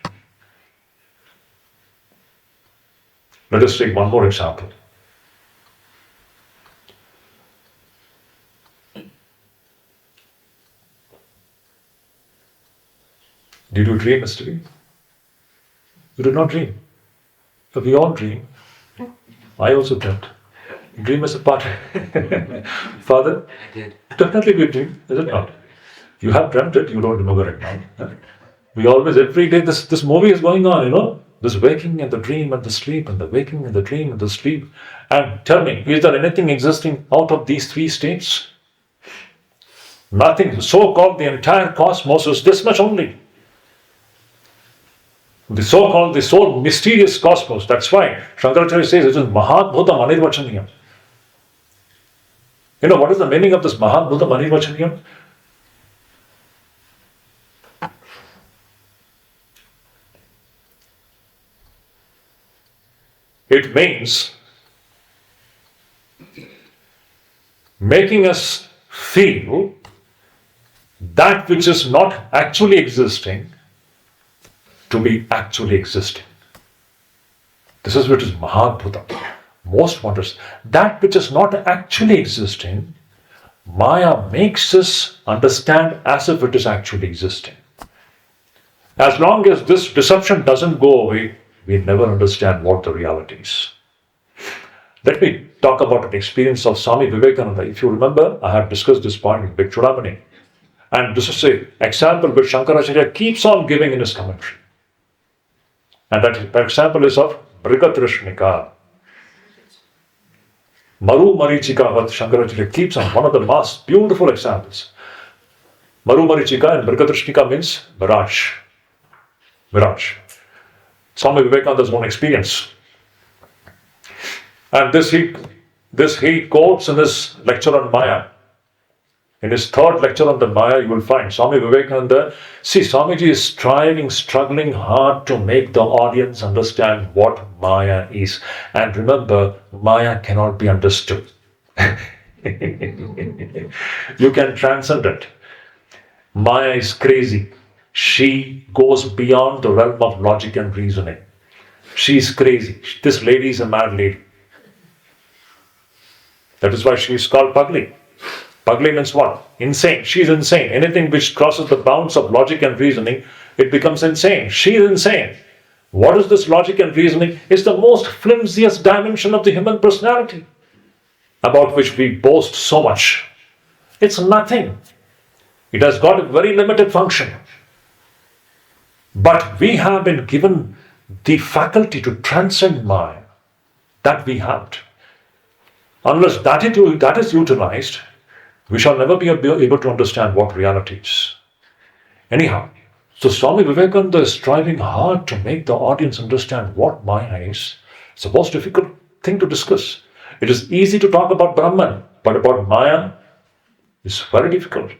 Let us take one more example. Did you dream yesterday? You did not dream. But we all dream. I also dreamt. Dream is a part. Father? I did. Definitely we dream, is it not? You have dreamt it, you don't remember it now. We always, every day, this movie is going on, This waking and the dream and the sleep and the waking and the dream and the sleep. And tell me, is there anything existing out of these three states? Nothing. So-called the entire cosmos is this much only. The so-called, the so mysterious cosmos. That's why Shankaracharya says it is Mahabhutam Anirvachaniyam. What is the meaning of this Mahabhutam Anirvachaniyam? It means making us feel that which is not actually existing to be actually existing. This is what is Mahabhutam. Most wondrous. That which is not actually existing, Maya makes us understand as if it is actually existing. As long as this deception doesn't go away, we never understand what the reality is. Let me talk about an experience of Swami Vivekananda. If you remember, I have discussed this point in Vivekachudamani. And this is an example which Shankaracharya keeps on giving in his commentary. And that example is of Mrigatrishnika. Maru Marichika, what Shankaracharya keeps on, one of the most beautiful examples. Maru Marichika and Mrigatrishnika means mirage. Mirage. Swami Vivekananda's own experience. And this he quotes in his lecture on Maya. In his third lecture on the Maya, you will find Swami Vivekananda, Swamiji is struggling hard to make the audience understand what Maya is. And remember, Maya cannot be understood. You can transcend it. Maya is crazy. She goes beyond the realm of logic and reasoning. She is crazy. This lady is a mad lady. That is why she is called Pagli. Pagli means what? Insane. She is insane. Anything which crosses the bounds of logic and reasoning, it becomes insane. She is insane. What is this logic and reasoning? It's the most flimsiest dimension of the human personality, about which we boast so much. It's nothing. It has got a very limited function. But we have been given the faculty to transcend Maya. That we have. Unless that is utilized, we shall never be able to understand what reality is. Anyhow, so Swami Vivekananda is striving hard to make the audience understand what Maya is. It's the most difficult thing to discuss. It is easy to talk about Brahman, but about Maya is very difficult.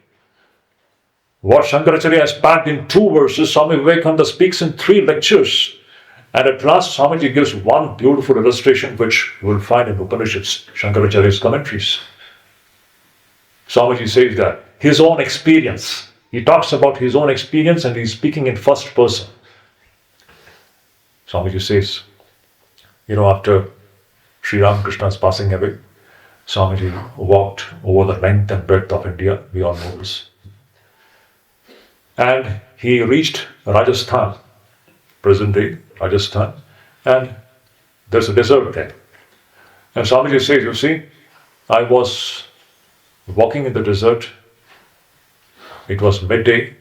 What Shankaracharya has packed in 2 verses, Swami Vivekananda speaks in 3 lectures. And at last, Swamiji gives one beautiful illustration which you will find in Upanishads, Shankaracharya's commentaries. Swamiji says that his own experience, he talks about his own experience and he's speaking in first person. Swamiji says, after Sri Ramakrishna's passing away, Swamiji walked over the length and breadth of India, we all know this. And he reached Rajasthan, present day Rajasthan, and there's a desert there. And Swamiji says, I was walking in the desert. It was midday,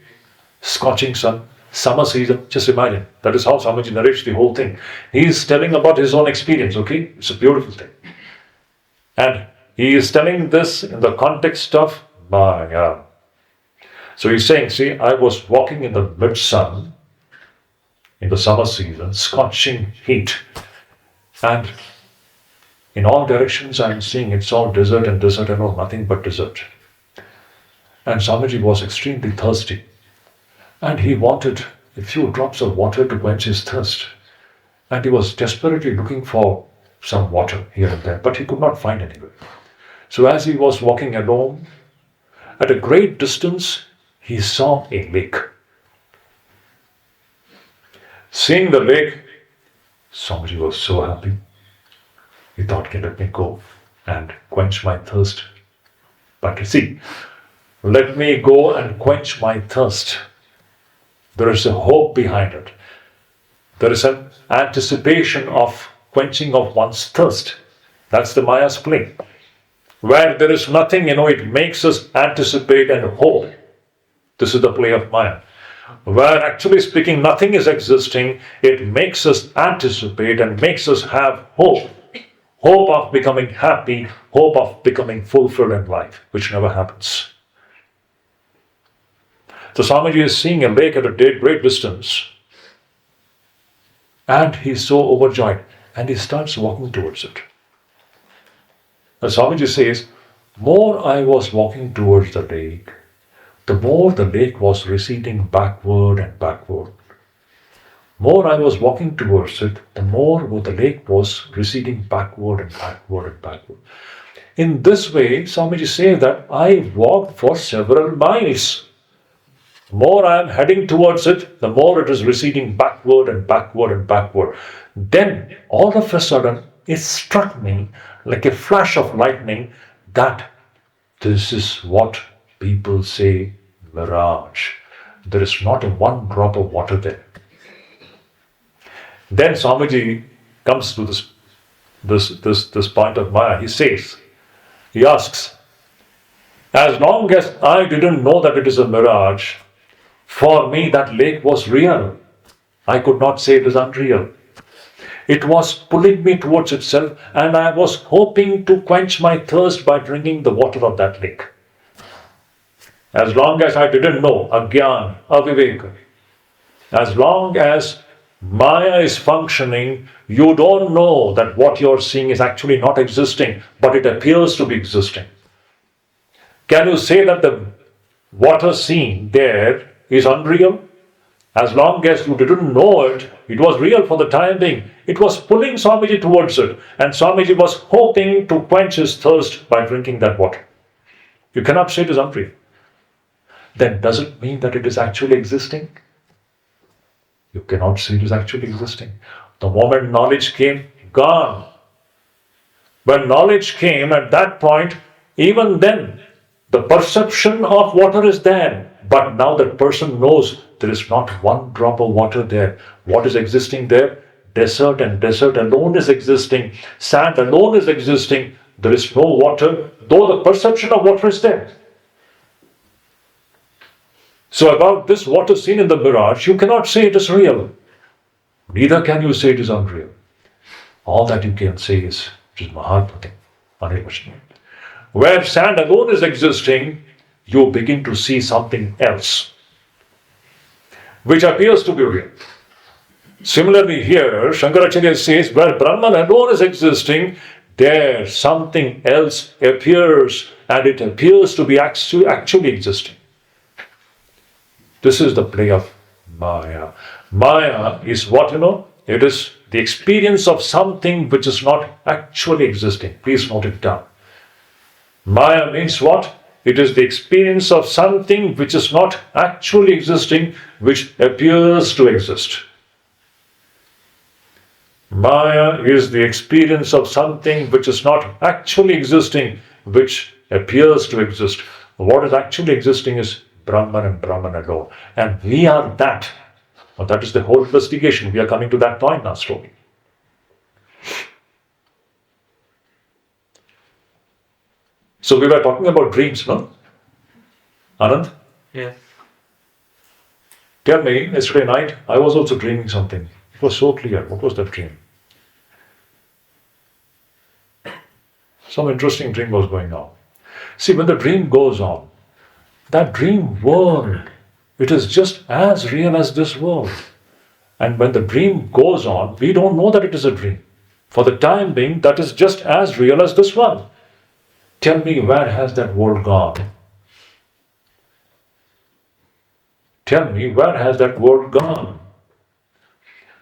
scorching sun, summer season. Just imagine. That is how Swamiji narrates the whole thing. He is telling about his own experience, okay? It's a beautiful thing. And he is telling this in the context of Maya. So he's saying, I was walking in the mid-sun, in the summer season, scorching heat. And in all directions I'm seeing it's all desert and all, nothing but desert. And Swamiji was extremely thirsty. And he wanted a few drops of water to quench his thirst. And he was desperately looking for some water here and there, but he could not find anywhere. So as he was walking alone, at a great distance, he saw a lake. Seeing the lake, Swamiji was so happy. He thought, let me go and quench my thirst. But let me go and quench my thirst. There is a hope behind it. There is an anticipation of quenching of one's thirst. That's the Maya's play. Where there is nothing, it makes us anticipate and hope. This is the play of Maya. Where actually speaking, nothing is existing, it makes us anticipate and makes us have hope. Hope of becoming happy, hope of becoming fulfilled in life, which never happens. So Swamiji is seeing a lake at a great distance. And he's so overjoyed. And he starts walking towards it. And Swamiji says, more I was walking towards the lake, the more the lake was receding backward and backward. More I was walking towards it, the more the lake was receding backward and backward and backward. In this way, Swamiji says that I walked for several miles. The more I am heading towards it, the more it is receding backward and backward and backward. Then, all of a sudden, it struck me like a flash of lightning that this is what people say mirage. There is not a one drop of water there. Then Swamiji comes to this point of Maya. He asks, as long as I didn't know that it is a mirage, for me that lake was real. I could not say it is unreal. It was pulling me towards itself, and I was hoping to quench my thirst by drinking the water of that lake. As long as I didn't know, agyan, aviveka, as long as Maya is functioning, you don't know that what you're seeing is actually not existing, but it appears to be existing. Can you say that the water seen there is unreal? As long as you didn't know it, it was real for the time being. It was pulling Swamiji towards it, and Swamiji was hoping to quench his thirst by drinking that water. You cannot say it is unreal. Then does it mean that it is actually existing? You cannot say it is actually existing. The moment knowledge came, gone. When knowledge came at that point, even then, the perception of water is there. But now that person knows there is not one drop of water there. What is existing there? Desert, and desert alone is existing. Sand alone is existing. There is no water, though the perception of water is there. So about this water seen in the mirage, you cannot say it is real. Neither can you say it is unreal. All that you can say is, it is Mahatma. unimaginable. Where sand alone is existing, you begin to see something else, which appears to be real. Similarly here, Shankaracharya says, where Brahman alone is existing, there something else appears, and it appears to be actually existing. This is the play of Maya. Maya is what, it is the experience of something which is not actually existing. Please note it down. Maya means what? It is the experience of something which is not actually existing, which appears to exist. Maya is the experience of something which is not actually existing, which appears to exist. What is actually existing is Brahman and Brahman alone. And we are that. Well, that is the whole investigation. We are coming to that point now slowly. So we were talking about dreams, no? Anand? Yes. Tell me, yesterday night, I was also dreaming something. It was so clear. What was that dream? Some interesting dream was going on. See, when the dream goes on, that dream world, it is just as real as this world. And when the dream goes on, we don't know that it is a dream. For the time being, that is just as real as this one. Tell me, where has that world gone? Tell me, where has that world gone?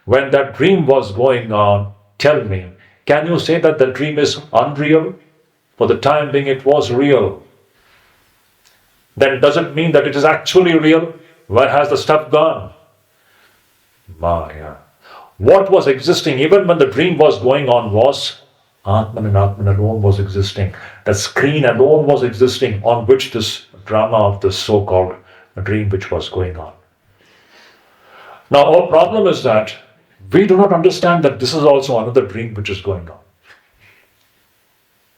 When that dream was going on, tell me, can you say that the dream is unreal? For the time being, it was real. Then does it mean that it is actually real? Where has the stuff gone? Maya. What was existing even when the dream was going on was Atman, and Atman alone was existing. The screen alone was existing on which this drama of this so-called dream which was going on. Now our problem is that we do not understand that this is also another dream which is going on.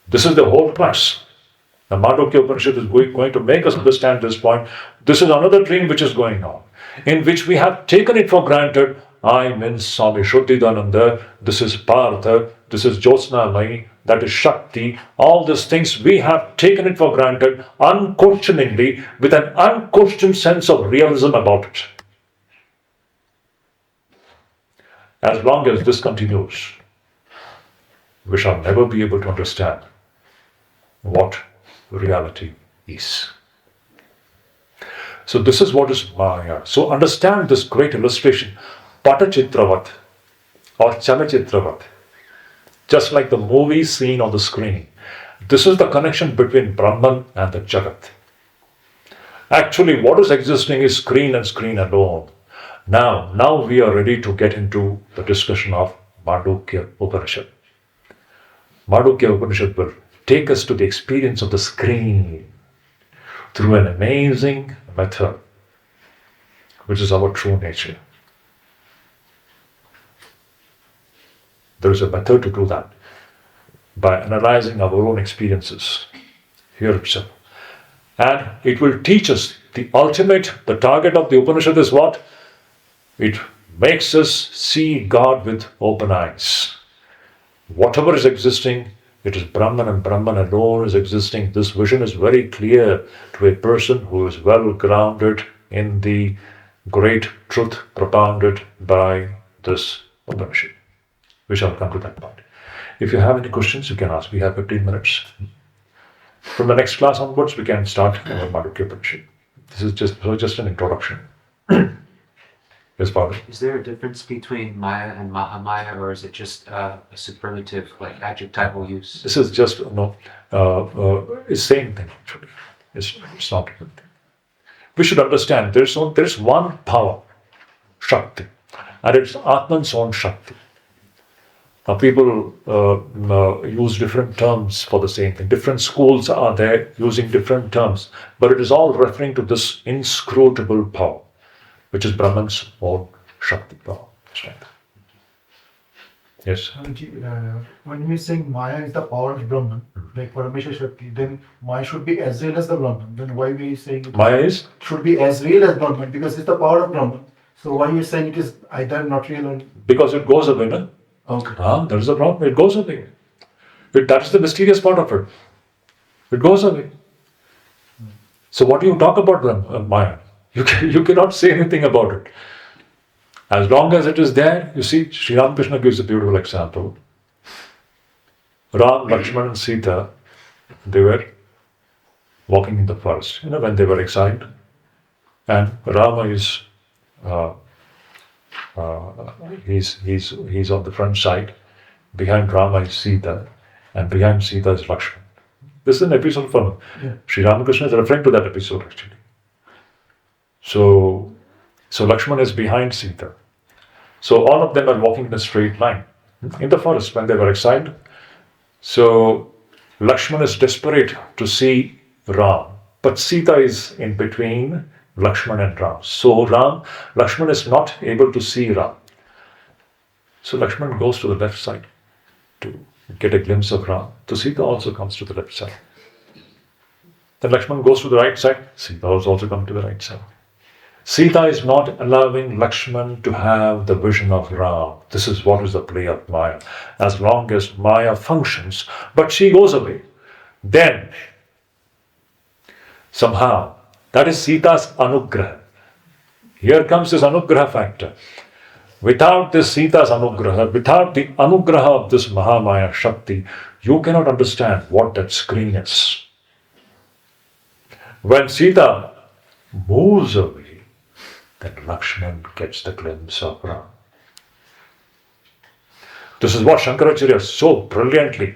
This is the whole crux. The Mandukya Upanishad is going to make us understand this point. This is another dream which is going on, in which we have taken it for granted. I means Swami Shuddhidananda, this is Partha, this is Jyotsna Mai, that is Shakti. All these things we have taken it for granted unquestioningly, with an unquestioned sense of realism about it. As long as this continues, we shall never be able to understand what reality is. So this is what is Maya. So understand this great illustration, Patachitravat or Chalachitravat, just like the movie scene on the screen. This is the connection between Brahman and the Jagat. Actually, what is existing is screen and screen alone. Now we are ready to get into the discussion of Mandukya Upanishad. Mandukya Upanishad will take us to the experience of the screen through an amazing method, which is our true nature. There is a method to do that by analyzing our own experiences here itself. And it will teach us the target of the Upanishad is what? It makes us see God with open eyes. Whatever is existing, it is Brahman, and Brahman alone is existing. This vision is very clear to a person who is well grounded in the great truth propounded by this Upanishad. We shall come to that point. If you have any questions, you can ask. We have 15 minutes. From the next class onwards, we can start our Mandukya Upanishad. This is just an introduction. Yes, Father. Is there a difference between Maya and Mahamaya, or is it just a superlative, like adjectival use? This is just it's same thing actually. It's not different thing. We should understand there's one power, Shakti, and it's Atman's own Shakti. Now people use different terms for the same thing. Different schools are there using different terms, but it is all referring to this inscrutable power, which is Brahman's own Shakti power. Strength. Yes. When we're saying Maya is the power of Brahman, like Parameshwar Shakti, then Maya should be as real as the Brahman. Then why we saying Maya is? Should be as real as Brahman, because it's the power of Brahman. So why you saying it is either not real or... Because it goes away, no? Okay. That is the problem. It goes away. That's the mysterious part of it. It goes away. So what do you talk about Maya? You cannot say anything about it. As long as it is there, you see, Sri Ramakrishna gives a beautiful example. Ram, Lakshmana and Sita, they were walking in the forest, when they were exiled. And Rama is, he's on the front side. Behind Rama is Sita, and behind Sita is Lakshmana. This is an episode from Sri Ramakrishna is referring to that episode actually. So Lakshmana is behind Sita. So all of them are walking in a straight line in the forest when they were exiled. So Lakshmana is desperate to see Ram, but Sita is in between Lakshmana and Ram. So Lakshmana is not able to see Ram. So Lakshmana goes to the left side to get a glimpse of Ram. So Sita also comes to the left side. Then Lakshmana goes to the right side. Sita has also come to the right side. Sita is not allowing Lakshmana to have the vision of Ram. This is what is the play of Maya. As long as Maya functions, but she goes away. Then, somehow, that is Sita's anugraha. Here comes this anugraha factor. Without this Sita's anugraha, without the anugraha of this Mahamaya Shakti, you cannot understand what that screen is. When Sita moves away, then Lakshman gets the glimpse of Ram. This is what Shankaracharya so brilliantly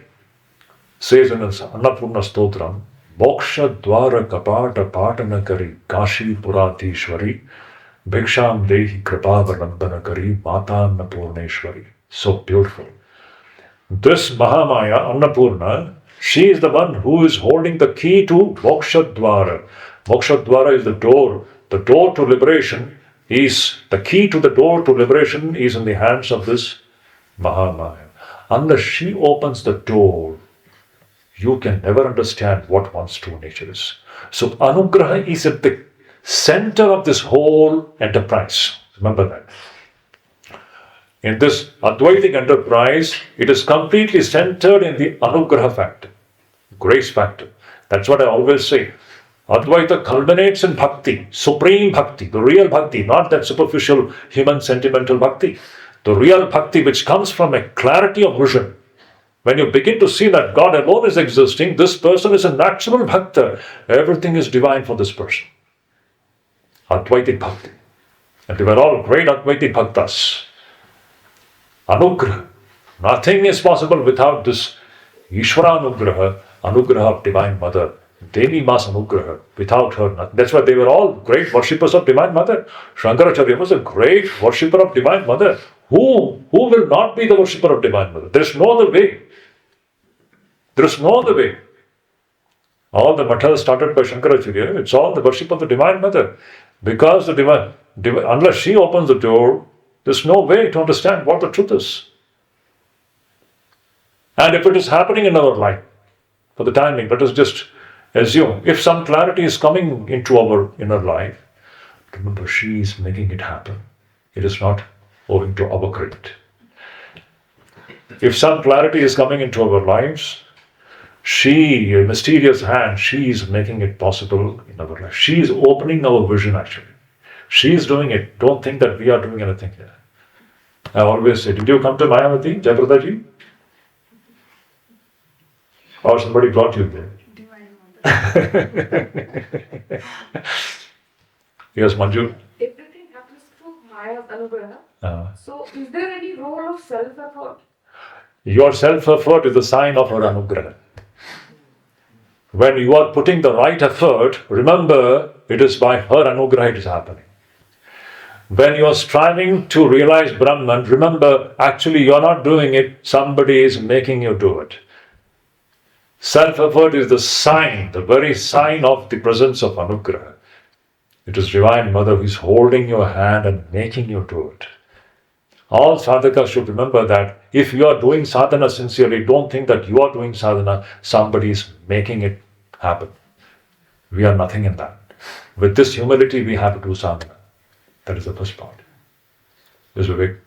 says in his Annapurna Stotram, Moksha Dwara Kapata Patanakari Kashi Puratishwari Bhiksham Dehi Kripavanandanakari Mata Annapurneshwari. So beautiful. This Mahamaya, Annapurna, she is the one who is holding the key to Moksha Dwara. Moksha Dwara is the door. The door to liberation is, the key to the door to liberation is in the hands of this Mahamaya. Unless she opens the door, you can never understand what one's true nature is. So Anugraha is at the center of this whole enterprise. Remember that. In this Advaitic enterprise, it is completely centered in the Anugraha factor, grace factor. That's what I always say. Advaita culminates in bhakti, supreme bhakti, the real bhakti, not that superficial human sentimental bhakti. The real bhakti which comes from a clarity of vision. When you begin to see that God alone is existing, this person is a natural bhakta. Everything is divine for this person. Advaitic bhakti. And they were all great Advaitic bhaktas. Anugraha. Nothing is possible without this Ishvara Anugraha, Anugraha of Divine Mother. Devi Mas Anugraha. Without her, nothing. That's why they were all great worshippers of Divine Mother. Shankaracharya was a great worshipper of Divine Mother. Who will not be the worshipper of Divine Mother? There is no other way. There is no other way. All the mathas started by Shankaracharya, it's all the worship of the Divine Mother. Because the divine, unless she opens the door, there's no way to understand what the truth is. And if it is happening in our life, for the time being, let us just assume, if some clarity is coming into our inner life, remember she is making it happen. It is not owing to our credit. If some clarity is coming into our lives, she, a mysterious hand, she is making it possible in our life. She is opening our vision actually. She is doing it. Don't think that we are doing anything here. I always say, did you come to Mayavati, Jayapradaji? Or somebody brought you there? Yes, Manju. Everything happens through Maya's Anugraha. So, is there any role of self-effort? Your self-effort is a sign of her Anugraha. When you are putting the right effort, remember, it is by her Anugraha it is happening. When you are striving to realize Brahman, remember, actually you are not doing it, somebody is making you do it. Self-effort is the sign, the very sign of the presence of Anugraha. It is Divine Mother who is holding your hand and making you do it. All sadhakas should remember that if you are doing sadhana sincerely, don't think that you are doing sadhana, somebody is making it happen. We are nothing in that. With this humility, we have to do sadhana. That is the first part. Yes, Vivek.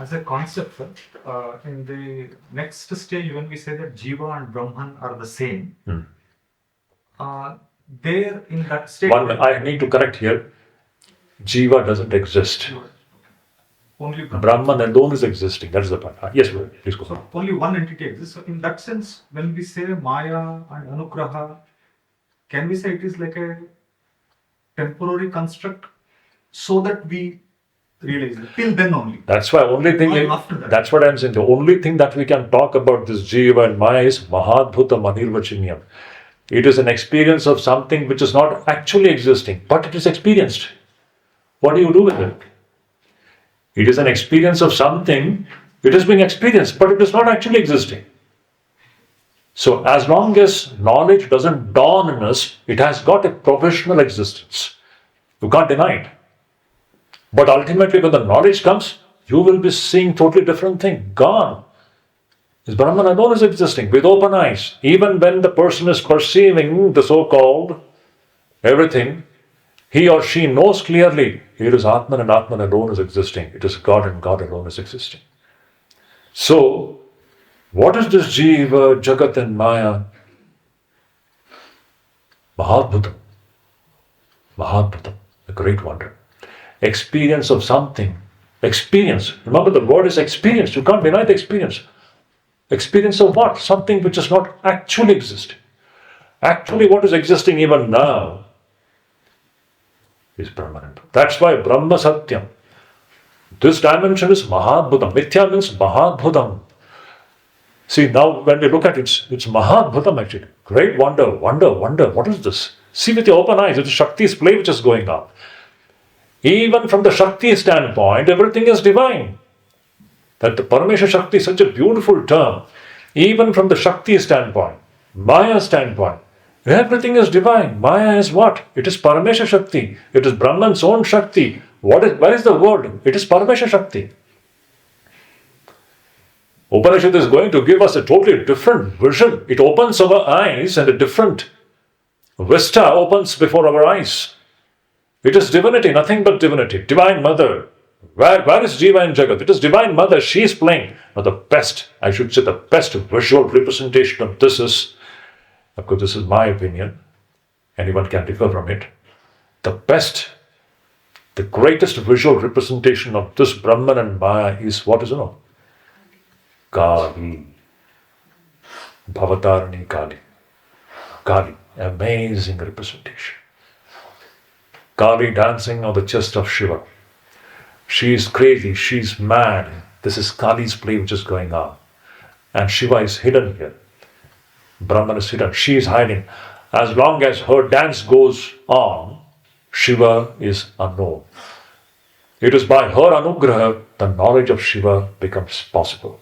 As a concept, sir, in the next stage, when we say that Jiva and Brahman are the same, there in that state. I need to correct here. Jiva doesn't exist. Only Brahman alone is existing. That's the point. Yes, please go. So only one entity exists. So in that sense, when we say Maya and Anugraha, can we say it is like a temporary construct so that we realize it till then only? That's why only thing. That's what I'm saying. The only thing that we can talk about this Jiva and Maya is Mahadbhuta Manirvachinyam. It is an experience of something which is not actually existing, but it is experienced. What do you do with it? It is an experience of something, it is being experienced, but it is not actually existing. So as long as knowledge doesn't dawn in us, it has got a provisional existence. You can't deny it. But ultimately when the knowledge comes, you will be seeing totally different thing. Gone. This Brahman alone is existing with open eyes. Even when the person is perceiving the so-called everything, he or she knows clearly it is Atman and Atman alone is existing. It is God and God alone is existing. So, what is this Jiva, Jagat and Maya? Mahadbhutam. Mahadbhutam, a great wonder. Experience of something. Experience. Remember the word is experience. You can't deny the experience. Experience of what? Something which is not actually existing. Actually what is existing even now is Brahman. That's why Brahma Satyam. This dimension is Mahadbhutam. Mithya means Mahadbhutam. See, now when we look at it, it's Mahadbhutam actually. Great wonder. What is this? See with your open eyes, it is Shakti's play which is going on. Even from the Shakti standpoint, everything is divine. That the Paramesha Shakti is such a beautiful term. Even from the Shakti standpoint, Maya standpoint, everything is divine. Maya is what? It is Paramesha Shakti. It is Brahman's own Shakti. Where is the word? It is Paramesha Shakti. Upanishad is going to give us a totally different vision. It opens our eyes and a different vista opens before our eyes. It is divinity, nothing but divinity. Divine Mother. Where is Jiva and Jagat? It is Divine Mother. She is playing. Now the best visual representation of this is, of course this is my opinion, anyone can differ from it. The greatest visual representation of this Brahman and Maya is what is known? Kali. Bhavatarani Kali. Kali. Amazing representation. Kali dancing on the chest of Shiva. She is crazy, she is mad. This is Kali's play which is going on. And Shiva is hidden here. Brahman is hidden. She is hiding. As long as her dance goes on, Shiva is unknown. It is by her anugraha the knowledge of Shiva becomes possible.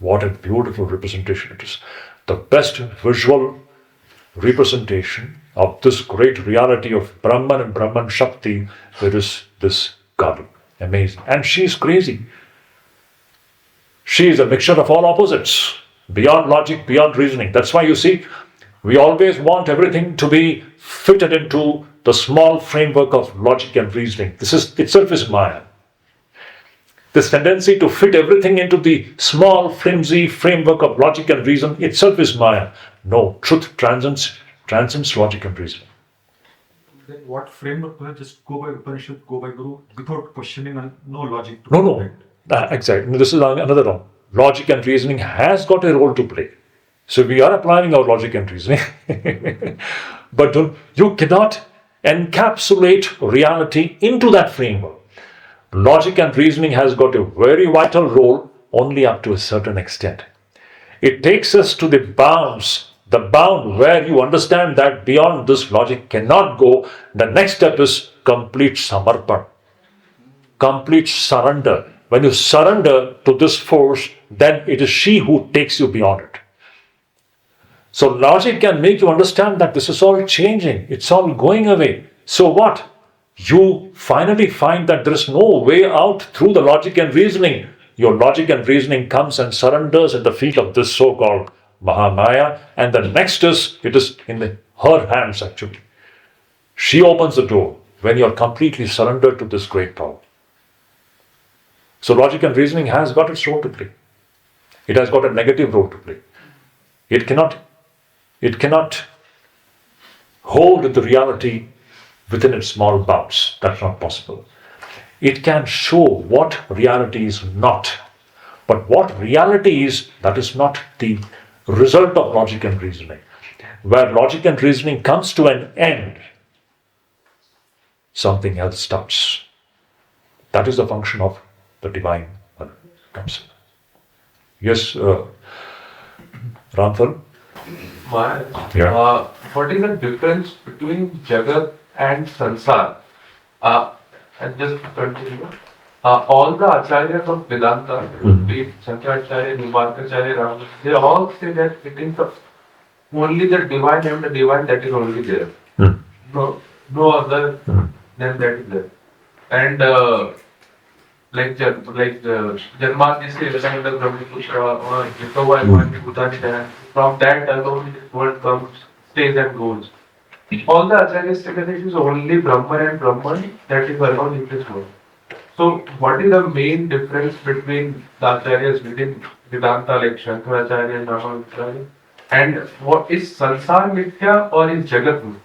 What a beautiful representation it is. The best visual representation of this great reality of Brahman and Brahman Shakti, there is this Kali. Amazing. And she is crazy. She is a mixture of all opposites. Beyond logic, beyond reasoning. That's why you see, we always want everything to be fitted into the small framework of logic and reasoning. This is itself is Maya. This tendency to fit everything into the small, flimsy framework of logic and reason itself is Maya. No, truth transcends logic and reason. Then what framework will just go by Upanishad, go by Guru, without questioning and no logic? No. Exactly. This is another wrong. Logic and reasoning has got a role to play. So we are applying our logic and reasoning. But you cannot encapsulate reality into that framework. Logic and reasoning has got a very vital role only up to a certain extent. It takes us to the bound where you understand that beyond this logic cannot go. The next step is complete samarpan, complete surrender. When you surrender to this force, then it is she who takes you beyond it. So logic can make you understand that this is all changing, it's all going away. So what? You finally find that there is no way out through the logic and reasoning. Your logic and reasoning comes and surrenders at the feet of this so-called Mahamaya, and the next is, it is in her hands actually. She opens the door when you are completely surrendered to this great power. So logic and reasoning has got its role to play. It has got a negative role to play. It cannot hold the reality within its small bounds. That's not possible. It can show what reality is not. But what reality is, that is not the result of logic and reasoning. Where logic and reasoning comes to an end, something else starts. That is the function of the divine comes in. Yes, Ramphal? Yeah. What is the difference between Jagat and Sansar? And just to continue, all the acharyas of Vedanta, be it Shankaracharya, Nivarkacharya, Ramakrishna, they all say that it is only the divine and the divine that is only there. No other than that is there. And Janmati se Vivekananda Brahmaputra or Jitova Imani Bhutani, from that alone this world comes, stays and goes. All the acharyas say that it is only Brahman and Brahman that is around in this world. So, what is the main difference between the acharyas within Vedanta like Shankaracharya and Ramanujacharya? And what is Sansar Mithya or is Jagat Mithya?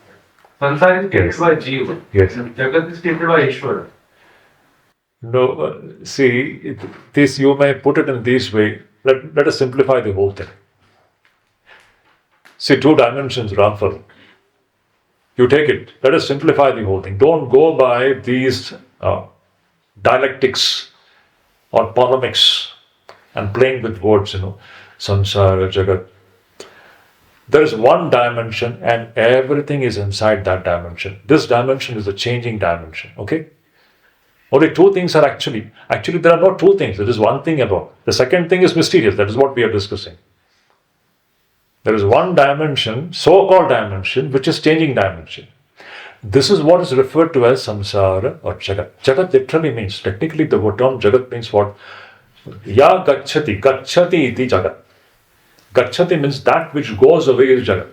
Sansar is created by Jiva. Yes. Jagat is created by Ishvara. No, see, this you may put it in this way. Let us simplify the whole thing. See, two dimensions, Ramphal. You take it. Let us simplify the whole thing. Don't go by these dialectics or polemics and playing with words, samsara, jagat. There is one dimension and everything is inside that dimension. This dimension is a changing dimension, okay? Only two things are actually there are not two things. There is one thing about. The second thing is mysterious. That is what we are discussing. There is one dimension, so-called dimension, which is changing dimension. This is what is referred to as samsara or jagat. Jagat literally means, technically the term jagat means what? Ya gacchati, gacchati iti jagat. Gacchati means that which goes away is jagat.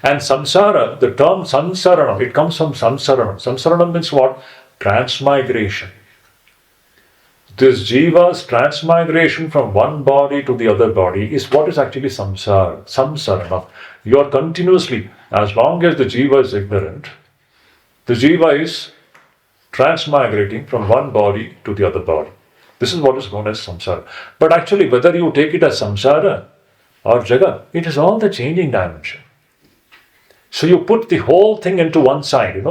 And samsara, the term samsaranam, it comes from samsaranam. Samsaranam means what? Transmigration. This jiva's transmigration from one body to the other body is what is actually samsara, samsarana. You are continuously, as long as the jiva is ignorant, the jiva is transmigrating from one body to the other body. This is what is known as samsara. But actually, whether you take it as samsara or jagat, it is all the changing dimension. So you put the whole thing into one side,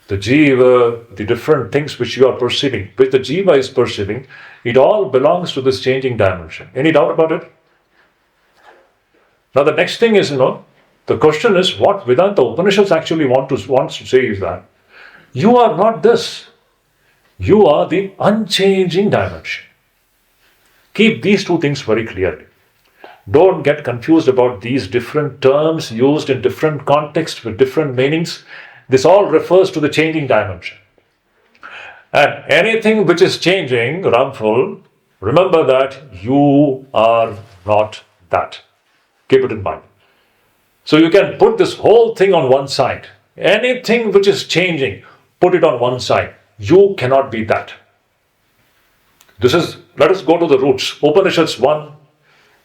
the jiva, the different things which you are perceiving, which the jiva is perceiving, it all belongs to this changing dimension. Any doubt about it? Now the next thing is, the question is what Vedanta Upanishads actually wants to say is that you are not this. You are the unchanging dimension. Keep these two things very clearly. Don't get confused about these different terms used in different contexts with different meanings. This all refers to the changing dimension. And anything which is changing, Ramphal, remember that you are not that. Keep it in mind. So you can put this whole thing on one side. Anything which is changing, put it on one side. You cannot be that. Let us go to the roots. Upanishads 1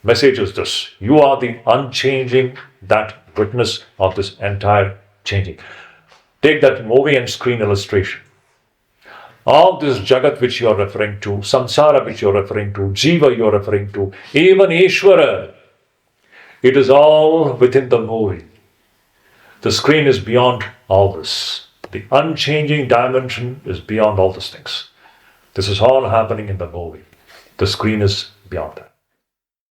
message is this. You are the unchanging, that witness of this entire changing. Take that movie and screen illustration. All this jagat which you are referring to, samsara which you are referring to, jiva you are referring to, even Ishvara, it is all within the movie. The screen is beyond all this. The unchanging dimension is beyond all these things. This is all happening in the movie. The screen is beyond that.